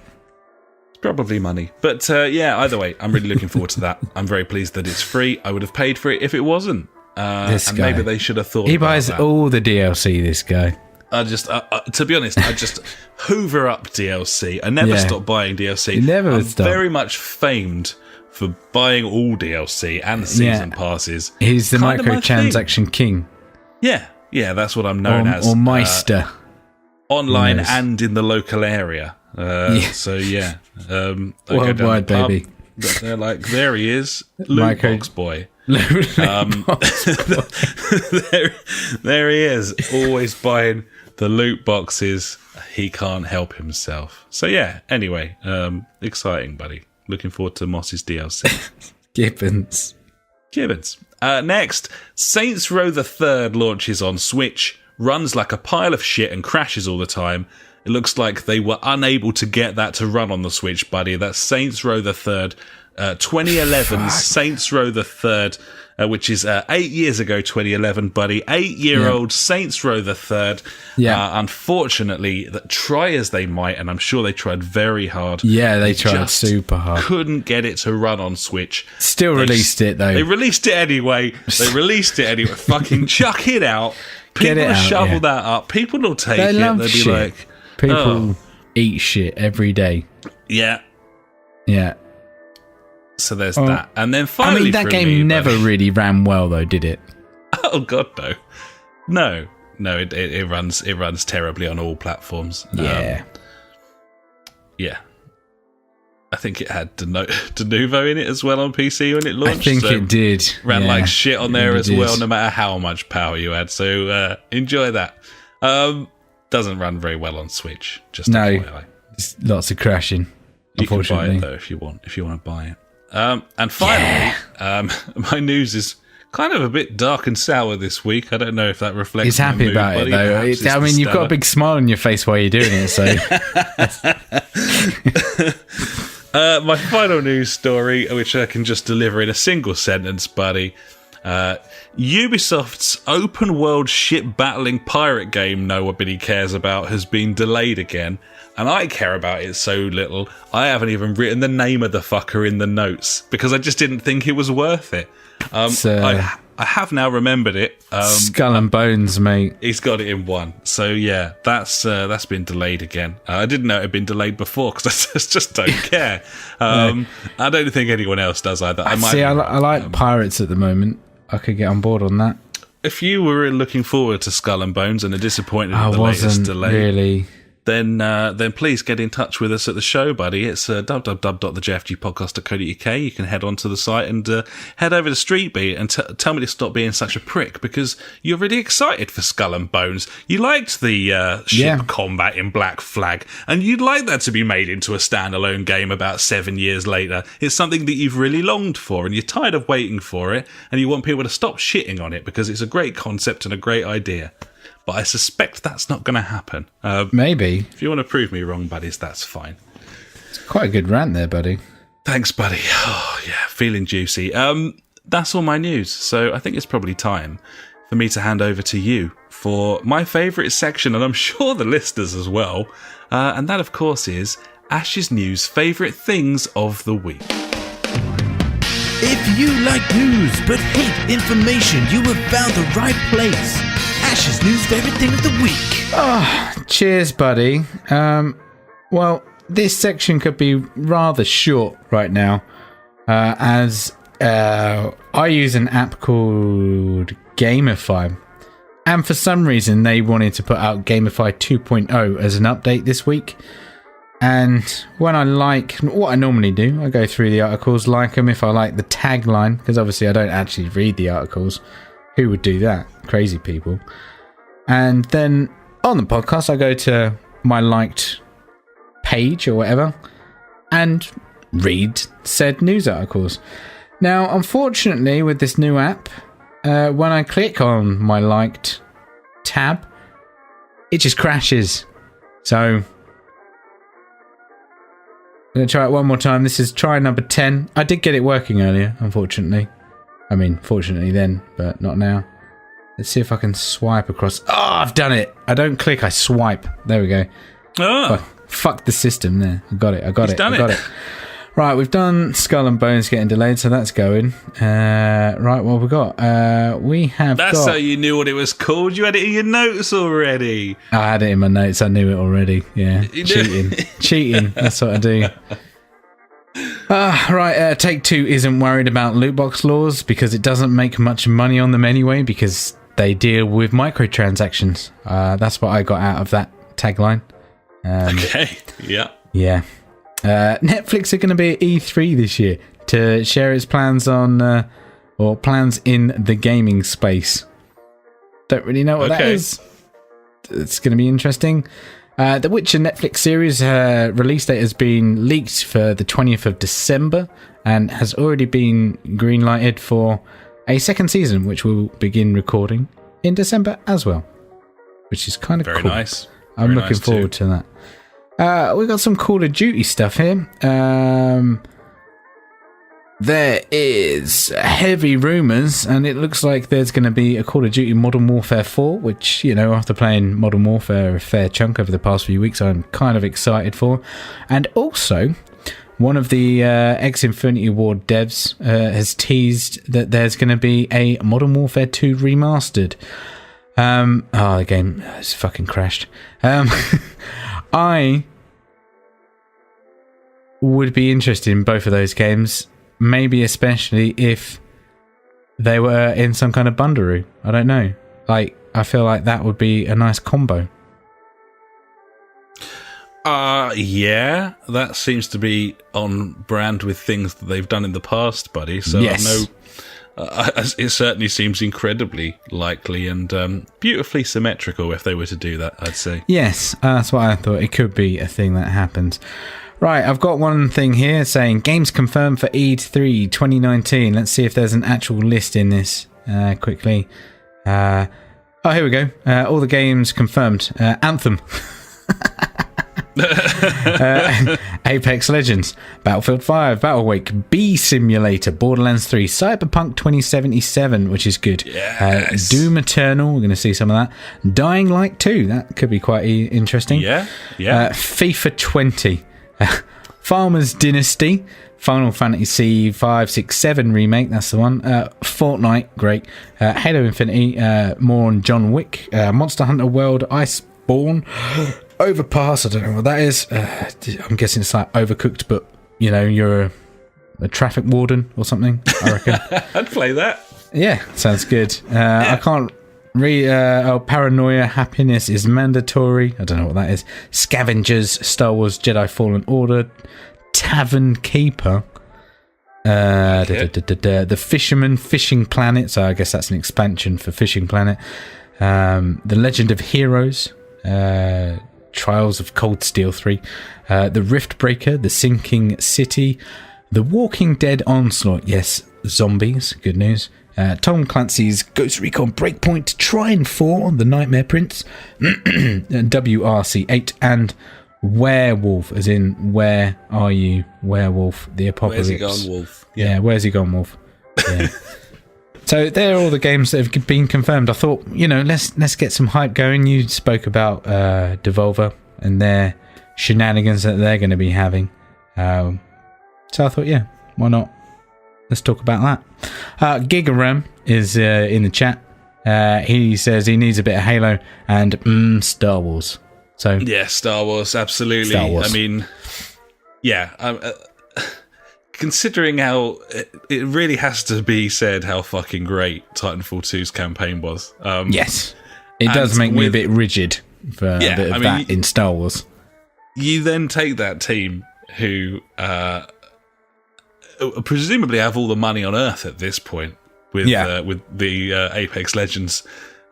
Probably money. But either way, I'm really looking forward to that. I'm very pleased that it's free. I would have paid for it if it wasn't. This and guy. maybe they should have thought He about buys that. all the DLC, this guy. To be honest, I just hoover up DLC. I never stop buying DLC. Never I'm stop. very much famed for buying all DLC and season passes. He's the Kind of my microtransaction king. Yeah, that's what I'm known as. Or Meister. Online and in the local area. So I go down Worldwide, the pub, baby. They're like, there he is, loot box boy. There he is, always buying the loot boxes. He can't help himself. So anyway, exciting, buddy. Looking forward to Moss's DLC. Gibbons. Next, Saints Row the Third launches on Switch, runs like a pile of shit and crashes all the time. It looks like they were unable to get that to run on the Switch, buddy. That's Saints Row the Third, 2011 Saints Row the Third, which is 8 years ago, 2011, buddy. 8-year-old Saints Row the Third. Unfortunately, try as they might, and I'm sure they tried very hard. Yeah, they tried super hard. Couldn't get it to run on Switch. Still released it, though. They released it anyway. Fucking chuck it out. People will shovel that up. People will take it. They'll be shit. like... People eat shit every day. Yeah. So there's that. And then finally, that game never really ran well, though, did it? Oh, God, no. No, it runs terribly on all platforms. Yeah. I think it had Denuvo in it as well on PC when it launched. I think it did. Ran like shit on there as well, no matter how much power you had. So enjoy that. Doesn't run very well on Switch. Just FYI. Lots of crashing. You can buy it though if you want to buy it. And finally, my news is kind of a bit dark and sour this week. I don't know if that reflects. He's happy about it though. I mean, you've got a big smile on your face while you're doing it. So, my final news story, which I can just deliver in a single sentence, buddy. Ubisoft's open world ship battling pirate game nobody cares about has been delayed again, and I care about it so little I haven't even written the name of the fucker in the notes because I just didn't think it was worth it. I have now remembered it. Skull and Bones, mate. He's got it in one. So that's been delayed again. I didn't know it had been delayed before because I just don't care. I don't think anyone else does either. I like pirates at the moment. I could get on board on that. If you were looking forward to Skull and Bones and are disappointed at the latest delay, really. Then please get in touch with us at the show, buddy. It's www.thejfgpodcast.co.uk. You can head onto the site and head over to Street Beat and tell me to stop being such a prick because you're really excited for Skull and Bones. You liked the ship combat in Black Flag, and you'd like that to be made into a standalone game about 7 years later. It's something that you've really longed for, and you're tired of waiting for it, and you want people to stop shitting on it because it's a great concept and a great idea. But I suspect that's not going to happen. Maybe. If you want to prove me wrong, buddies, that's fine. It's quite a good rant there, buddy. Thanks, buddy. Oh, yeah, feeling juicy. That's all my news. So I think it's probably time for me to hand over to you for my favourite section, and I'm sure the listeners as well. And that, of course, is Ash's News Favourite Things of the Week. If you like news but hate information, you have found the right place. Ash's News Favourite Thing of the Week. Cheers, buddy. Well, this section could be rather short right now, as I use an app called Gamify, and for some reason they wanted to put out Gamify 2.0 as an update this week. And when I what I normally do, I go through the articles, like them if I like the tagline, because obviously I don't actually read the articles. Who would do that? Crazy people. And then on the podcast, I go to my liked page or whatever and read said news articles. Now, unfortunately, with this new app, when I click on my liked tab, it just crashes. So, I'm going to try it one more time. This is try number 10. I did get it working earlier, unfortunately. I mean, fortunately then, but not now. Let's see if I can swipe across. Oh, I've done it. I don't click, I swipe. There we go. Oh. Fuck the system there. I got it. He's done it. Right, we've done Skull and Bones getting delayed, so that's going. Right, what have we got? That's how you knew what it was called. You had it in your notes already. I had it in my notes. I knew it already. Yeah, cheating. That's what I do. Right, Take-Two isn't worried about loot box laws because it doesn't make much money on them anyway because they deal with microtransactions. That's what I got out of that tagline. Okay, yeah. Yeah. Netflix are going to be at E3 this year to share its plans on, or plans in the gaming space. Don't really know what that is. It's going to be interesting. The Witcher Netflix series release date has been leaked for the 20th of December and has already been greenlighted for a second season, which we'll begin recording in December as well, which is kind of cool. Very nice. I'm looking forward to that. We've got some Call of Duty stuff here. There is heavy rumours, and it looks like there's going to be a Call of Duty Modern Warfare 4, which, you know, after playing Modern Warfare a fair chunk over the past few weeks, I'm kind of excited for. And also, one of the ex-Infinity Ward devs has teased that there's going to be a Modern Warfare 2 remastered. The game has fucking crashed. I would be interested in both of those games, maybe especially if they were in some kind of bundaroo. I don't know. Like, I feel like that would be a nice combo. Yeah, that seems to be on brand with things that they've done in the past, buddy. So yes. I know it certainly seems incredibly likely and beautifully symmetrical if they were to do that, I'd say. Yes, that's what I thought. It could be a thing that happens. Right, I've got one thing here saying games confirmed for E3 2019. Let's see if there's an actual list in this quickly. Here we go. All the games confirmed. Anthem. Apex Legends, Battlefield 5, Battlewake, Bee Simulator, Borderlands 3, Cyberpunk 2077, which is good. Yes. Doom Eternal, we're going to see some of that. Dying Light 2, that could be quite interesting. Yeah. FIFA 20, Farmers Dynasty, Final Fantasy 5, 6, 7 remake, that's the one. Fortnite, great. Halo Infinity, more on John Wick. Monster Hunter World, Iceborne. Overpass, I don't know what that is. I'm guessing it's like Overcooked, but, you know, you're a traffic warden or something, I reckon. I'd play that. Yeah, sounds good. I can't read... Paranoia, Happiness is Mandatory. I don't know what that is. Scavengers, Star Wars Jedi Fallen Order, Tavern Keeper, The Fisherman, Fishing Planet, so I guess that's an expansion for Fishing Planet, The Legend of Heroes, Trials of Cold Steel 3, The Rift Breaker, The Sinking City, The Walking Dead Onslaught, yes, zombies, good news, Tom Clancy's Ghost Recon Breakpoint, Trine 4, The Nightmare Prince, WRC 8, and Werewolf, as in Where Are You, Werewolf, The Apocalypse. Where's he gone, Wolf? Yeah, Where's he gone, Wolf? Yeah. So they're all the games that have been confirmed. I thought, you know, let's get some hype going. You spoke about Devolver and their shenanigans that they're going to be having. So I thought, yeah, why not? Let's talk about that. GigaRam is in the chat. He says he needs a bit of Halo and Star Wars. So yeah, Star Wars, absolutely. Star Wars. I mean, yeah. Considering how it really has to be said how fucking great Titanfall 2's campaign was. Yes, it does make me a bit rigid for a bit of that in Star Wars. You then take that team who presumably have all the money on Earth at this point with the Apex Legends.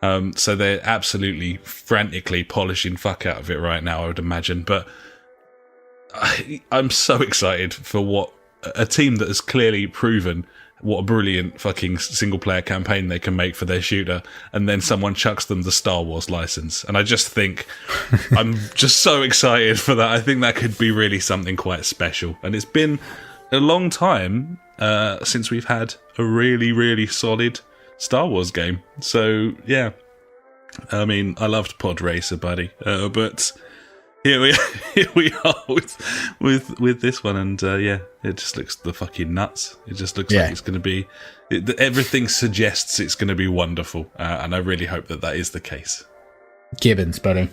So they're absolutely frantically polishing fuck out of it right now, I would imagine. But I'm so excited for what a team that has clearly proven what a brilliant fucking single-player campaign they can make for their shooter, and then someone chucks them the Star Wars license. And I just think, I'm just so excited for that. I think that could be really something quite special. And it's been a long time since we've had a really, really solid Star Wars game. So, yeah. I mean, I loved Pod Racer, buddy. But here we are with this one, and it just looks the fucking nuts. It just looks like it's going to be. Everything suggests it's going to be wonderful, and I really hope that is the case. Gibbons, buddy.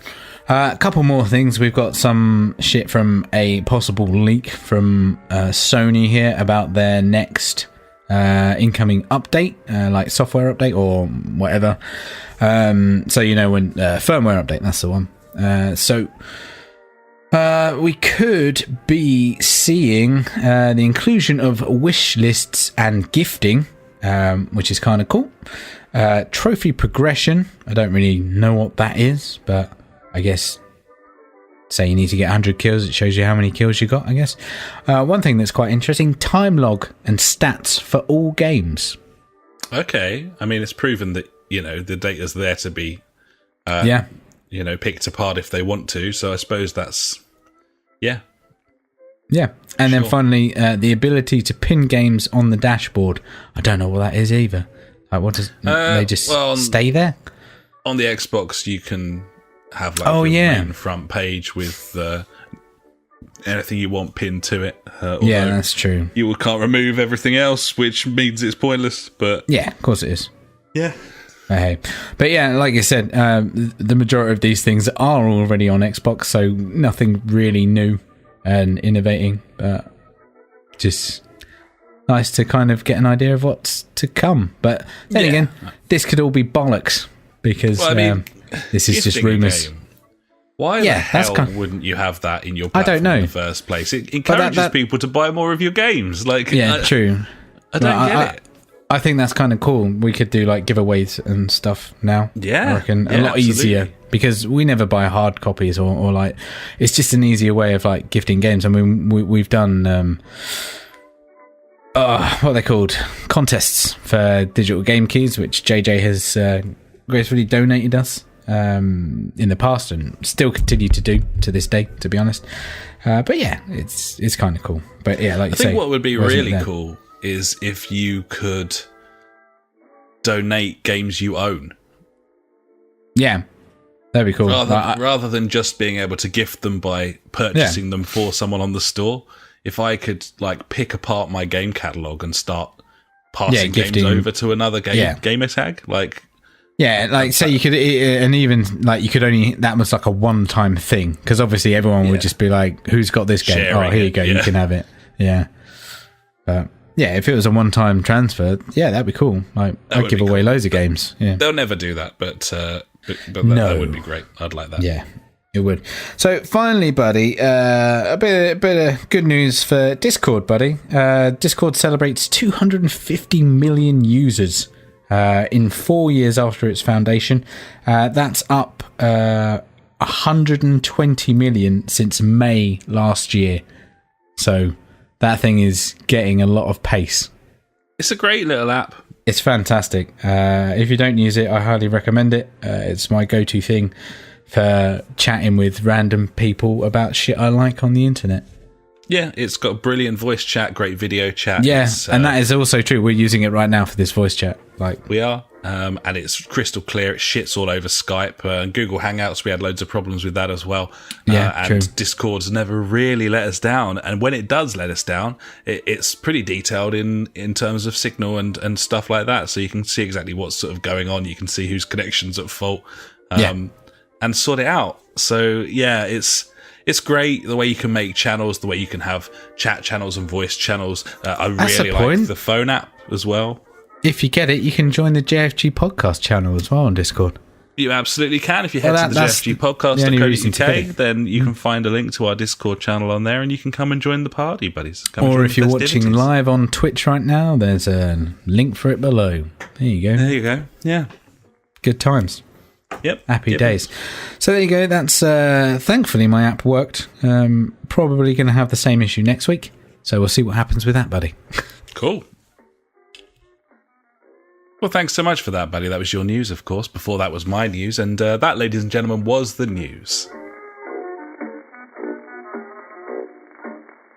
A couple more things. We've got some shit from a possible leak from Sony here about their next incoming update, like software update or whatever. So when firmware update, that's the one. So we could be seeing the inclusion of wish lists and gifting, which is kind of cool. Trophy progression. I don't really know what that is, but I guess say you need to get 100 kills, it shows you how many kills you got, I guess. One thing that's quite interesting, time log and stats for all games. Okay. I mean, it's proven that, the data's there to be picked apart if they want to, so I suppose that's yeah. And then finally, the ability to pin games on the dashboard. I don't know what that is either. Like, what does they just stay there? On the Xbox, you can have like main front page with anything you want pinned to it. That's true. You can't remove everything else, which means it's pointless. But yeah, of course it is. Yeah. Hey, but yeah, like you said, the majority of these things are already on Xbox, so nothing really new and innovating, but just nice to kind of get an idea of what's to come. But then again, this could all be bollocks because this is just rumours. Why the hell wouldn't you have that in your platform in the first place? It encourages people to buy more of your games. True. I don't get it. I think that's kind of cool. We could do like giveaways and stuff now. Yeah, I reckon a lot easier because we never buy hard copies or like it's just an easier way of like gifting games. I mean, we've done what are they called, contests for digital game keys, which JJ has gracefully donated us in the past and still continue to do to this day, to be honest. But yeah, it's kind of cool. But yeah, like I think what would be really cool is if you could donate games you own. Yeah, that'd be cool. Rather than just being able to gift them by purchasing them for someone on the store. If I could like pick apart my game catalogue and start passing games over to another gamer tag, say you could, and even like you could only, that was like a one-time thing because obviously everyone would just be like, "Who's got this game? Sharing here you go, you can have it." Yeah, but yeah, if it was a one-time transfer, that'd be cool. Like I'd give away loads of games. Yeah, they'll never do that, but that would be great. I'd like that. Yeah. It would. So finally, buddy, a bit of good news for Discord, buddy. Discord celebrates 250 million users in 4 years after its foundation. That's up 120 million since May last year. So that thing is getting a lot of pace. It's a great little app. It's fantastic. If you don't use it, I highly recommend it. It's my go-to thing for chatting with random people about shit I like on the internet. Yeah, it's got brilliant voice chat, great video chat. Yeah, and that is also true. We're using it right now for this voice chat. We are, and it's crystal clear. It shits all over Skype and Google Hangouts. We had loads of problems with that as well. And true. Discord's never really let us down. And when it does let us down, it's pretty detailed in terms of signal and stuff like that. So you can see exactly what's sort of going on. You can see whose connection's at fault. And sort it out. So yeah, it's great the way you can make channels, the way you can have chat channels and voice channels. I really like the phone app as well. If you get it, you can join the JfG Podcast channel as well on Discord. You absolutely can. If you head to the JfG Podcast.co.uk, then you can find a link to our Discord channel on there and you can come and join the party, buddies. Or if you're watching live on Twitch right now, there's a link for it below. There you go. Yeah. Good times. Yep. Happy days. So there you go. That's thankfully my app worked. Probably going to have the same issue next week. So we'll see what happens with that, buddy. Cool. Well, thanks so much for that, buddy. That was your news, of course. Before that was my news, and that, ladies and gentlemen, was the news.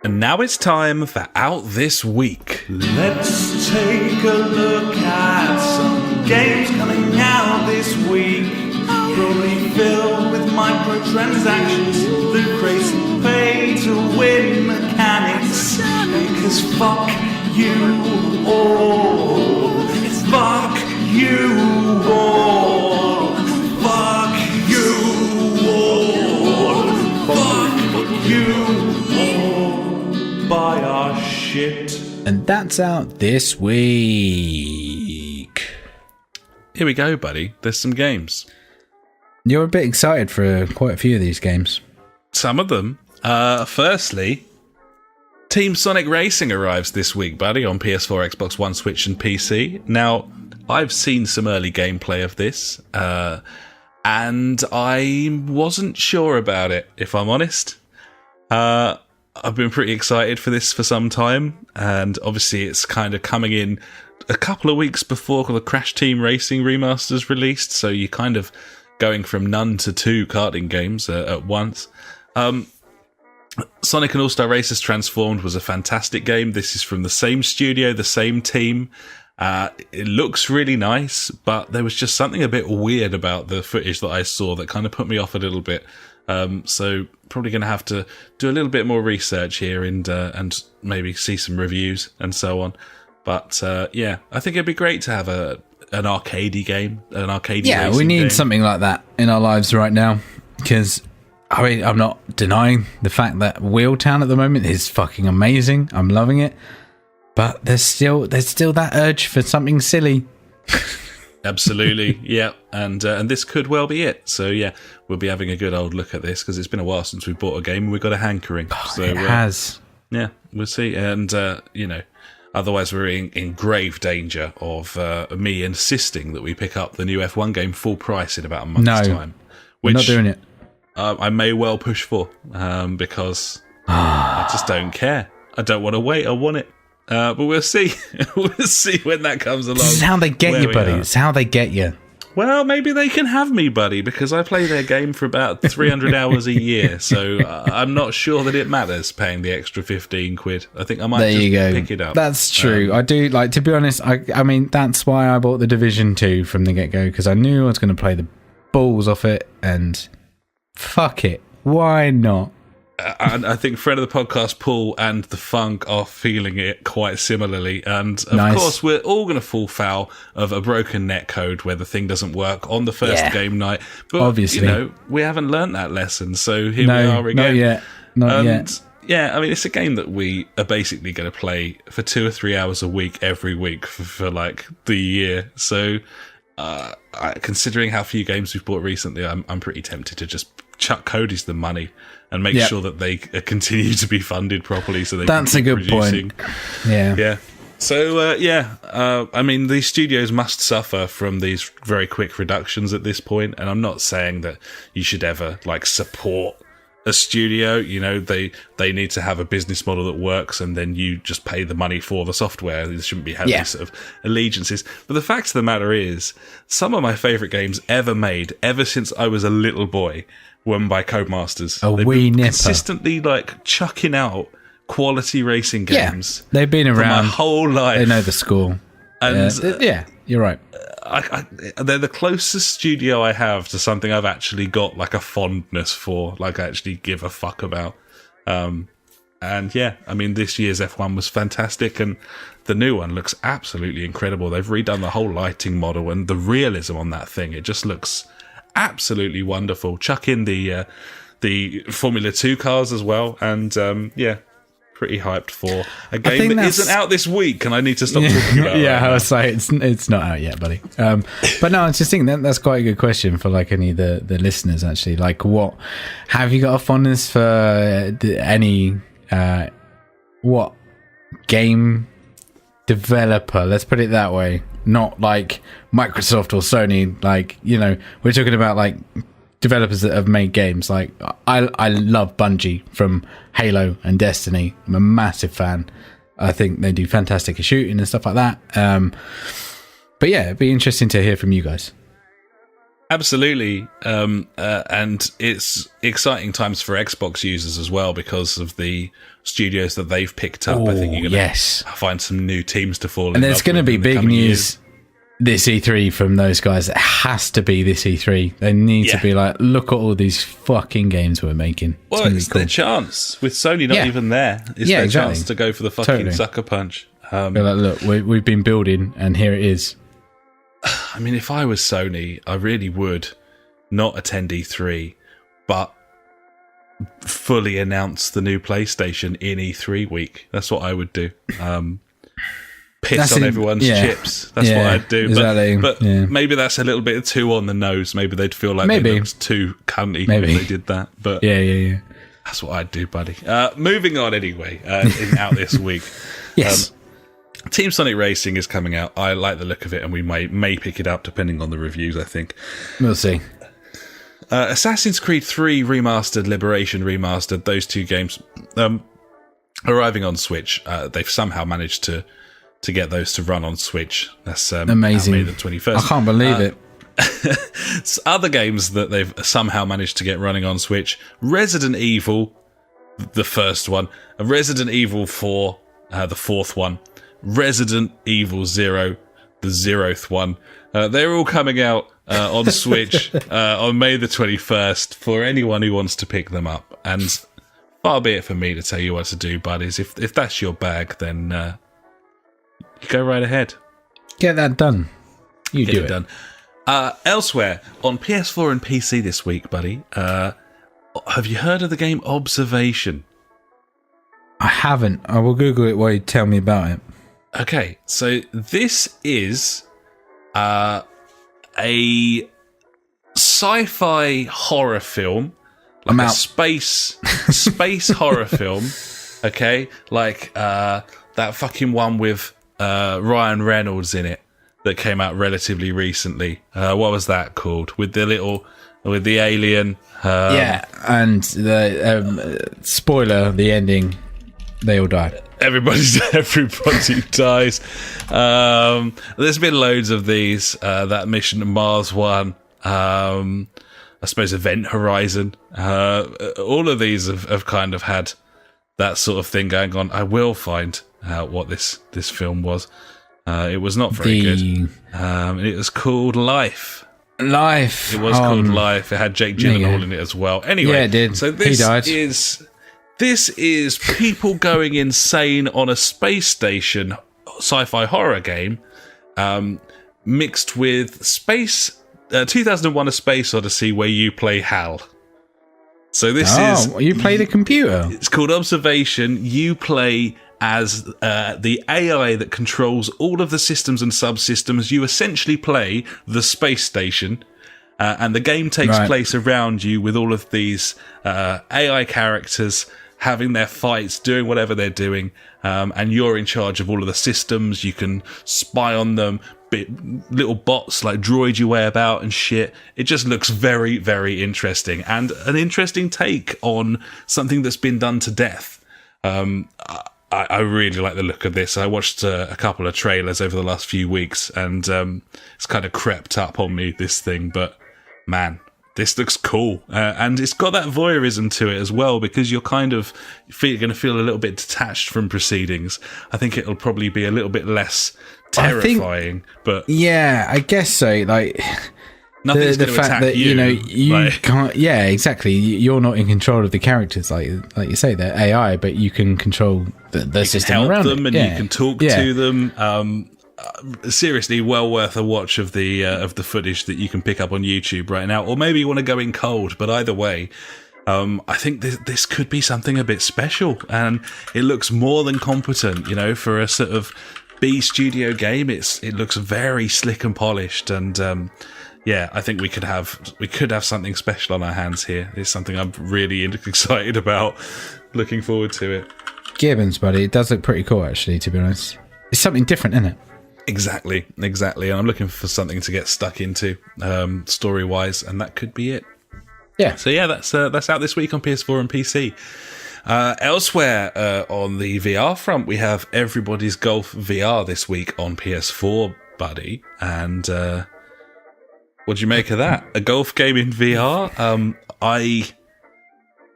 And now it's time for Out This Week. Let's take a look at some games coming out this week. Probably filled with microtransactions, loot crates and pay-to-win mechanics. Because fuck you all. Fuck you all. Fuck you all. Fuck you all. Buy our shit. And that's out this week. Here we go, buddy. There's some games. You're a bit excited for quite a few of these games. Some of them. Firstly, Team Sonic Racing arrives this week, buddy, on PS4, Xbox One, Switch, and PC. Now, I've seen some early gameplay of this, and I wasn't sure about it, if I'm honest. I've been pretty excited for this for some time, and obviously it's kind of coming in a couple of weeks before the Crash Team Racing remasters released, so you're kind of going from none to two karting games at once. Sonic and All-Star Racers Transformed was a fantastic game. This is from the same studio, the same team. It looks really nice, but there was just something a bit weird about the footage that I saw that kind of put me off a little bit. So probably going to have to do a little bit more research here and maybe see some reviews and so on. But yeah, I think it'd be great to have an arcadey game, an arcadey Yeah, we need game. something like that in our lives right now. Because, I mean, I'm not denying the fact that Wheeltown at the moment is fucking amazing. I'm loving it. But there's still that urge for something silly. Absolutely, yeah, and this could well be it. So yeah, we'll be having a good old look at this because it's been a while since we bought a game and we've got a hankering. So it has. Yeah, we'll see. And you know, otherwise we're in grave danger of me insisting that we pick up the new F1 game full price in about a month's time. We're not doing it. I may well push for because I just don't care. I don't want to wait. I want it. But we'll see. We'll see when that comes along. This is how they get you, buddy. It's how they get you. Well, maybe they can have me, buddy, because I play their game for about 300 hours a year, so I'm not sure that it matters paying the extra 15 quid. I think I might pick it up. That's true. I do, like, to be honest, I mean, that's why I bought the Division 2 from the get-go, because I knew I was going to play the balls off it, and fuck it. Why not? And I think friend of the podcast, Paul, and the Funk are feeling it quite similarly. And of course, we're all going to fall foul of a broken netcode where the thing doesn't work on the first game night. But, obviously, you know, we haven't learnt that lesson. So here we are again. Not yet. Yeah, I mean, it's a game that we are basically going to play for 2 or 3 hours a week, every week for like the year. So considering how few games we've bought recently, I'm pretty tempted to just chuck Cody's the money and make sure that they continue to be funded properly so they That's can keep a good producing. point. Yeah. So, I mean, these studios must suffer from these very quick reductions at this point, and I'm not saying that you should ever, like, support a studio. You know, they need to have a business model that works, and then you just pay the money for the software. There shouldn't be having sort of allegiances. But the fact of the matter is, some of my favourite games ever made, ever since I was a little boy, were by Codemasters. They've been consistently, like, chucking out quality racing games. They've been around my whole life. They know the score. And you're right. They're the closest studio I have to something I've actually got like a fondness for, like I actually give a fuck about. And yeah, I mean, this year's F1 was fantastic, and the new one looks absolutely incredible. They've redone the whole lighting model and the realism on that thing. It just looks absolutely wonderful. Chuck in the Formula 2 cars as well, and pretty hyped for a game that isn't out this week, and I need to stop talking about it. I was like, it's not out yet, buddy. But no, I was just thinking that's quite a good question for like any of the listeners, actually. Like, what have you got a fondness for any what game developer? Let's put it that way. Not like Microsoft or Sony. Like, you know, we're talking about like developers that have made games. Like, I love Bungie from Halo and Destiny. I'm a massive fan. I think they do fantastic at shooting and stuff like that. But yeah, it'd be interesting to hear from you guys. Absolutely. And it's exciting times for Xbox users as well because of the studios that they've picked up. I think you're going to find some new teams to fall in. And there's going to be big news this E3 from those guys. It has to be this E3. They need to be like, look at all these fucking games we're making. Well, it's their chance. With Sony not even there, it's their chance to go for the fucking sucker punch. They're like, look, we've been building and here it is. I mean, if I was Sony, I really would not attend E3, but fully announce the new PlayStation in E3 week. That's what I would do. Piss on everyone's chips. That's what I'd do. Exactly. But maybe that's a little bit too on the nose. Maybe they'd feel like it looks too cunty if they did that. But yeah. That's what I'd do, buddy. Moving on anyway, out this week. Yes. Team Sonic Racing is coming out. I like the look of it, and we may pick it up depending on the reviews, I think. We'll see. Assassin's Creed 3 Remastered, Liberation Remastered, those two games arriving on Switch. They've somehow managed to get those to run on Switch. That's amazing. May the 21st. I can't believe it. Other games that they've somehow managed to get running on Switch. Resident Evil, the first one. Resident Evil 4, the fourth one. Resident Evil 0, the 0th one. They're all coming out on Switch on May the 21st for anyone who wants to pick them up. And far be it for me to tell you what to do, buddies. If that's your bag, then go right ahead. Get that done. You Get do it done. Elsewhere, on PS4 and PC this week, buddy, have you heard of the game Observation? I haven't. I will Google it while you tell me about it. Okay, so this is a sci-fi horror film, like a space horror film. Okay, like that fucking one with Ryan Reynolds in it that came out relatively recently. What was that called? With the alien. And the spoiler, the ending, they all die. Everybody dies. There's been loads of these. That Mission to Mars one. I suppose Event Horizon. All of these have kind of had that sort of thing going on. I will find out what this film was. It was not very good. It was called Life. It was called Life. It had Jake Gyllenhaal in it as well. Anyway, yeah, it did. So he died. This is people going insane on a space station sci-fi horror game, mixed with 2001: A Space Odyssey, where you play Hal. So this is you play the computer. It's called Observation. You play as the AI that controls all of the systems and subsystems. You essentially play the space station. And the game takes place around you with all of these AI characters having their fights, doing whatever they're doing, and you're in charge of all of the systems. You can spy on them, little bots like droid your way about and shit. It just looks very, very interesting, and an interesting take on something that's been done to death. I really like the look of this. I watched a couple of trailers over the last few weeks, and it's kind of crept up on me, this thing, but man, this looks cool. And it's got that voyeurism to it as well, because you're kind of going to feel a little bit detached from proceedings. I think it'll probably be a little bit less terrifying, but yeah, I guess so. Like nothing's the going to fact attack that you can't. Yeah, exactly. You're not in control of the characters, like you say, they're AI, but you can control the system help around them, it. and you can talk to them. Seriously, well worth a watch of the footage that you can pick up on YouTube right now, or maybe you want to go in cold. But either way, I think this could be something a bit special, and it looks more than competent. For a sort of B studio game, it looks very slick and polished, and I think we could have something special on our hands here. It's something I'm really excited about. Looking forward to it. Gibbons, buddy, it does look pretty cool, actually. To be honest, it's something different, isn't it? Exactly. And I'm looking for something to get stuck into, story-wise, and that could be it. Yeah. So yeah, that's out this week on PS4 and PC. Elsewhere on the VR front, we have Everybody's Golf VR this week on PS4. buddy. And what do you make of that? A golf game in VR?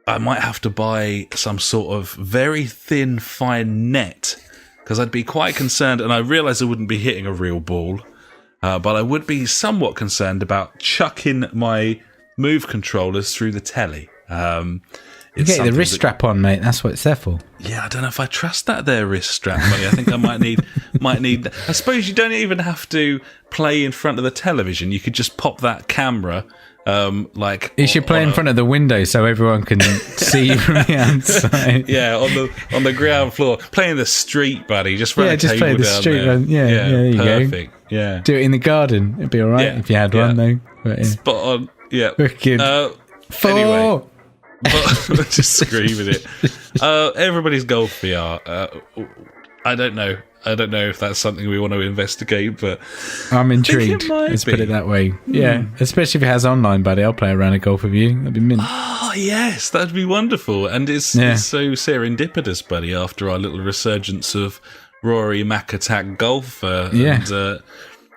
I might have to buy some sort of very thin, fine net, because I'd be quite concerned, and I realise I wouldn't be hitting a real ball, but I would be somewhat concerned about chucking my Move controllers through the telly. You get the wrist strap on, mate. That's what it's there for. Yeah, I don't know if I trust that there wrist strap, buddy. I think I might need. I suppose you don't even have to play in front of the television. You could just pop that camera. You should play in front of the window so everyone can see you from the outside. Yeah, on the ground floor, play in the street, buddy. Just run a just table play the down street. there. Yeah, there you perfect. go. Yeah, do it in the garden. It'd be all right if you had one, though. But, spot on. Yeah, wicked. Anyway, but just screaming it. Everybody's golf VR. I don't know. I don't know if that's something we want to investigate, but I'm intrigued. Let's put it that way. Yeah, especially if it has online, buddy. I'll play a round of golf with you. That'd be mint. Oh, yes, that'd be wonderful. And it's so serendipitous, buddy, after our little resurgence of Rory Mac Attack Golf.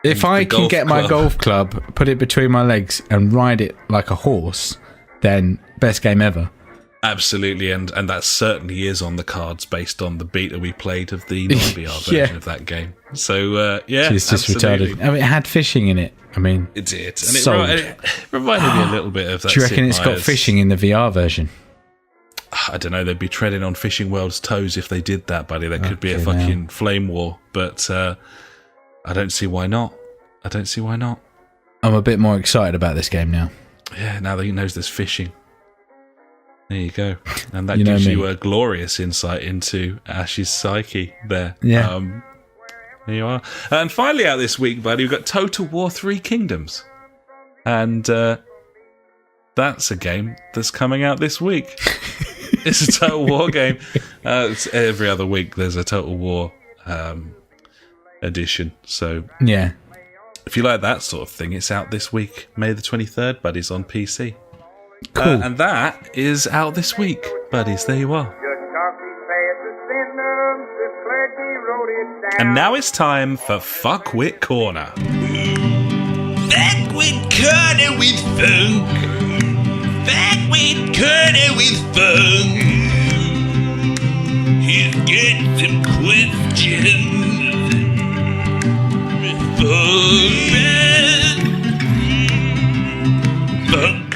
If I can get my golf club, put it between my legs and ride it like a horse, then best game ever. Absolutely, and that certainly is on the cards based on the beta we played of the non-VR version of that game. So, it's just retarded. I mean, it had fishing in it. I mean, it did. And it reminded me a little bit of that. Do you reckon it's got fishing in the VR version? I don't know. They'd be treading on Fishing World's toes if they did that, buddy. That could be a fucking flame war. But I don't see why not. I'm a bit more excited about this game now. Yeah, now that he knows there's fishing. There you go. And that gives you a glorious insight into Ash's psyche there. Yeah. There you are. And finally out this week, buddy, we've got Total War 3 Kingdoms. And that's a game that's coming out this week. It's a Total War game. It's every other week there's a Total War edition. So yeah, if you like that sort of thing, it's out this week, May the 23rd, buddies, on PC. Cool. And that is out this week, buddies. There you are. And now it's time for Fuckwit Corner. Fuckwit Corner with Funk. Fuckwit Corner with Funk. He's got some questions. Funk.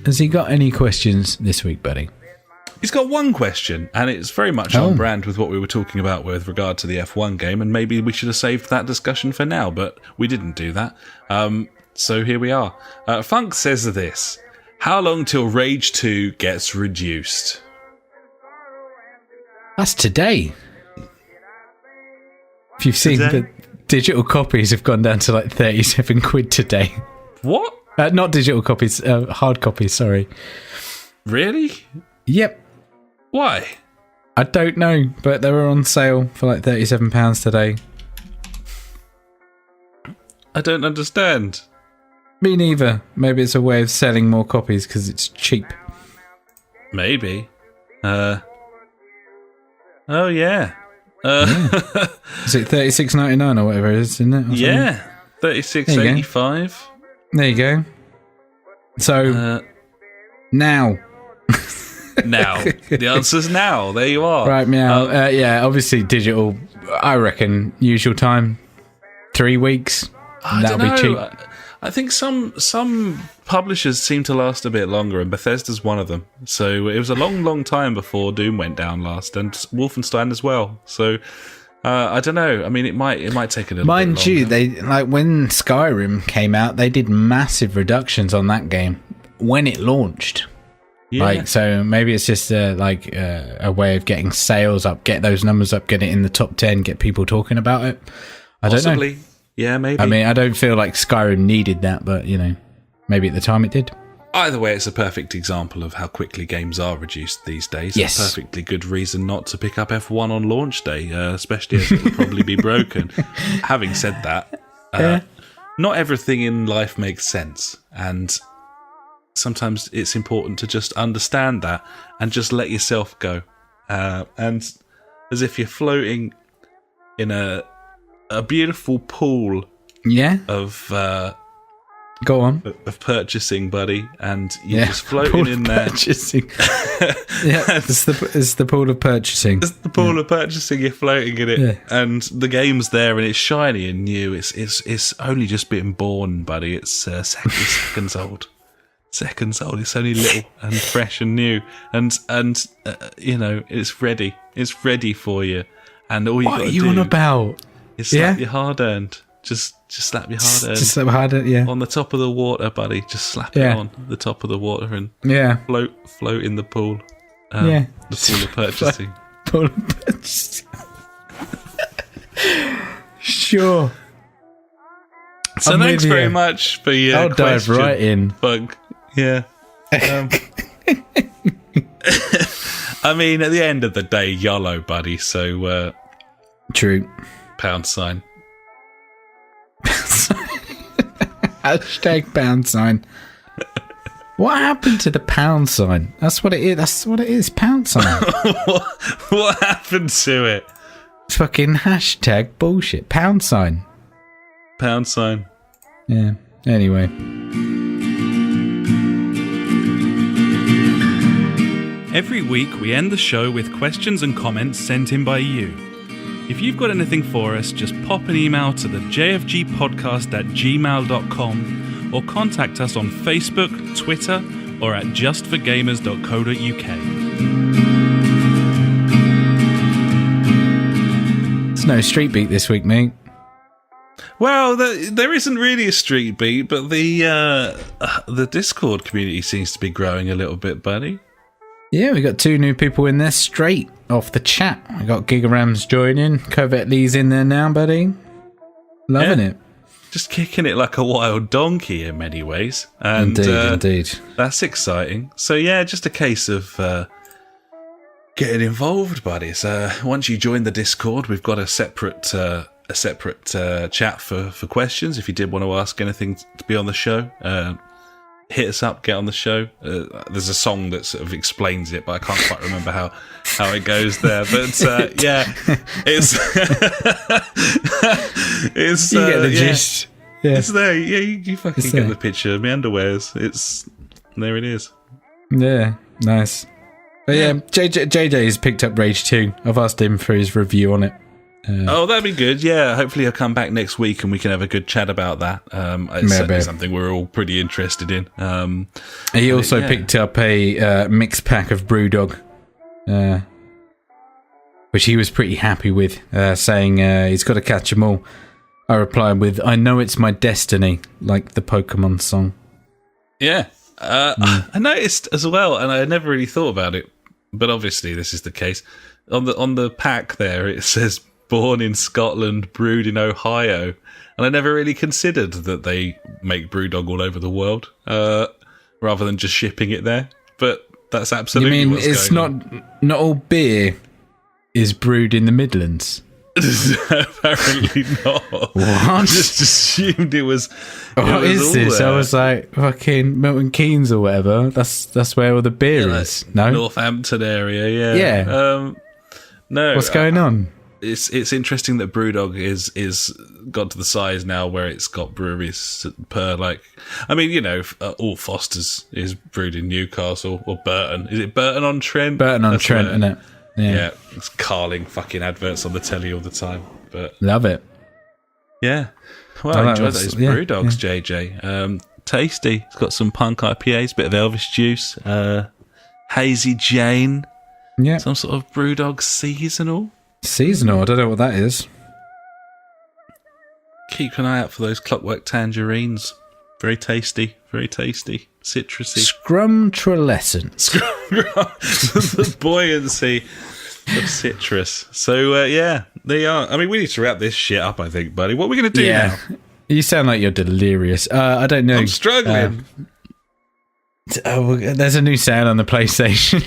Has he got any questions this week, buddy? He's got one question, and it's very much on brand with what we were talking about with regard to the F1 game, and maybe we should have saved that discussion for now, but we didn't do that. So here we are. Funk says this: how long till Rage 2 gets reduced? That's today. If you've seen the digital copies have gone down to like 37 quid today. What? Not digital copies, hard copies, sorry. Really? Yep. Why? I don't know, but they were on sale for like £37 today. I don't understand. Me neither. Maybe it's a way of selling more copies because it's cheap. Maybe. Oh, yeah. Is it $36.99 or whatever it is, isn't it? Yeah. $36.85. There you go. So, now. Now. The answer's now. There you are. Right, meow. Yeah, obviously digital, I reckon, usual time, 3 weeks. That'll be cheap. I think some publishers seem to last a bit longer, and Bethesda's one of them. So it was a long, long time before Doom went down last, and Wolfenstein as well. So I don't know. I mean, it might take a little. Mind bit longer. you, they when Skyrim came out, they did massive reductions on that game when it launched. Yeah. So maybe it's just a way of getting sales up, get those numbers up, get it in the top 10, get people talking about it. I don't know. Yeah, maybe. I mean, I don't feel like Skyrim needed that, but, maybe at the time it did. Either way, it's a perfect example of how quickly games are reduced these days. Yes. A perfectly good reason not to pick up F1 on launch day, especially as it will probably be broken. Having said that, not everything in life makes sense. And sometimes it's important to just understand that and just let yourself go. And as if you're floating in a beautiful pool of go on of purchasing, buddy, and you're just floating in there. Purchasing. It's the pool of purchasing. It's the pool of purchasing. You're floating in it, and the game's there, and it's shiny and new. It's only just been born, buddy. It's seconds old. Seconds old. It's only little and fresh and new, and it's ready. It's ready for you. And all you got to do. What are you on about? Is slap your hard earned. Just slap your hard earned. Just slap hard earned. Yeah. On the top of the water, buddy. Just slap it on the top of the water and float in the pool. The pool of purchasing. Pool of purchasing. Sure. So thanks very much for your I'll question, dive right in. Bug. Yeah. I mean, at the end of the day, YOLO, buddy. So true. £. Hashtag £. What happened to the £? That's what it is. That's what it is. £. What happened to it? Fucking hashtag bullshit. £. £. Yeah. Anyway. Every week we end the show with questions and comments sent in by you. If you've got anything for us, just pop an email to the JfG Podcast at gmail.com or contact us on Facebook, Twitter, or at justforgamers.co.uk. There's no street beat this week, mate. Well, there isn't really a street beat, but the Discord community seems to be growing a little bit, buddy. Yeah, we got 2 new people in there straight off the chat. We got Gigarams joining. Covette Lee's in there now, buddy. Loving it. Just kicking it like a wild donkey in many ways. And, indeed. That's exciting. So yeah, just a case of getting involved, buddy. So once you join the Discord, we've got a separate chat for questions. If you did want to ask anything to be on the show, hit us up, get on the show. There's a song that sort of explains it, but I can't quite remember how it goes there. But yeah, it's you get the gist. Yeah. It's there. Yeah, you fucking get the picture. My underwears. There it is. Yeah, nice. But yeah, JJ has picked up Rage 2. I've asked him for his review on it. That'd be good. Yeah, hopefully he'll come back next week and we can have a good chat about that. It's certainly something we're all pretty interested in. He also picked up a mixed pack of Brewdog, which he was pretty happy with, saying he's got to catch them all. I replied with, "I know it's my destiny," like the Pokemon song. Yeah, I noticed as well, and I never really thought about it, but obviously this is the case. On the pack there, it says born in Scotland, brewed in Ohio. And I never really considered that they make Brewdog all over the world, rather than just shipping it there. But that's absolutely what's going on. You mean it's not all beer is brewed in the Midlands? Apparently not. What? I just assumed it was. What is this? There. I was like, fucking Milton Keynes or whatever. That's where all the beer is. No, Northampton area. Yeah. Yeah. No. What's going on? It's interesting that Brewdog is got to the size now where it's got breweries per all Foster's is brewed in Newcastle or Burton. Is it Burton on Trent? Burton on Trent, isn't it? Yeah, it's carling fucking adverts on the telly all the time. But love it. Yeah. Well, I enjoy those Brewdogs, JJ. Tasty. It's got some punk IPAs, bit of Elvis juice, Hazy Jane. Yeah. Some sort of Brewdog seasonal. Seasonal, I don't know what that is. Keep an eye out for those Clockwork Tangerines. Very tasty, citrusy. Scrumtralescent. The buoyancy of citrus. So, yeah, they are. I mean, we need to wrap this shit up, I think, buddy. What are we going to do now? You sound like you're delirious. I don't know. I'm struggling. There's a new sale on the PlayStation.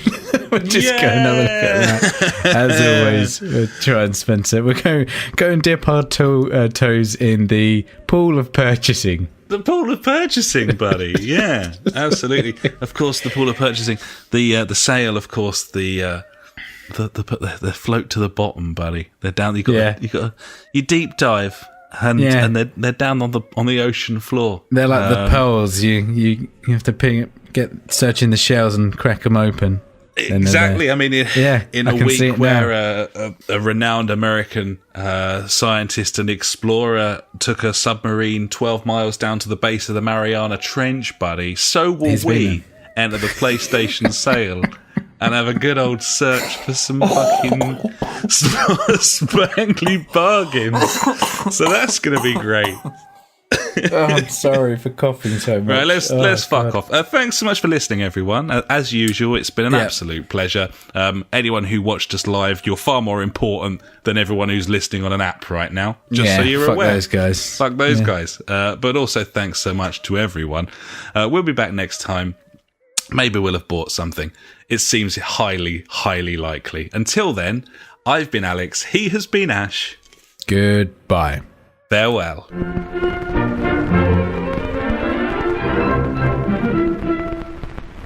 We'll just go and have a look at that. As always, we'll try and spend it. We'll go and dip our toes in the pool of purchasing. The pool of purchasing, buddy. Yeah, absolutely. Of course, the pool of purchasing. The sail, of course. The float to the bottom, buddy. They're down. You deep dive, and they're down on the ocean floor. They're like the pearls. You have to searching the shells and crack them open. Exactly. I mean, in a week where a renowned American scientist and explorer took a submarine 12 miles down to the base of the Mariana Trench, buddy, so will we enter the PlayStation sale and have a good old search for some fucking spangly bargains. So that's going to be great. I'm sorry for coughing so much. Right, let's fuck off. Thanks so much for listening, everyone. As usual, it's been an absolute pleasure. Anyone who watched us live, you're far more important than everyone who's listening on an app right now. Just so you're aware. Fuck those guys. But also, thanks so much to everyone. We'll be back next time. Maybe we'll have bought something. It seems highly, highly likely. Until then, I've been Alex. He has been Ash. Goodbye. Farewell.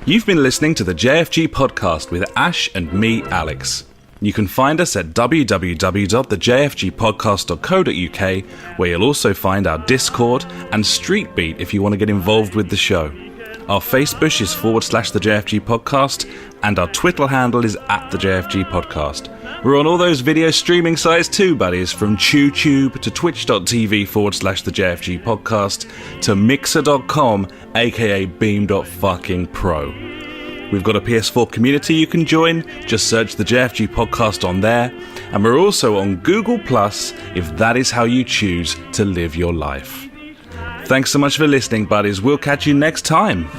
You've been listening to the JfG Podcast with Ash and me, Alex. You can find us at www.thejfgpodcast.co.uk, where you'll also find our Discord and Street Beat if you want to get involved with the show. Our Facebook is /the JfG Podcast, and our Twitter handle is @the JfG Podcast. We're on all those video streaming sites too, buddies, from TubeTube to twitch.tv /the JfG Podcast to mixer.com, aka beam.fucking-pro. We've got a PS4 community you can join, just search the JfG Podcast on there, and we're also on Google Plus if that is how you choose to live your life. Thanks so much for listening, buddies. We'll catch you next time.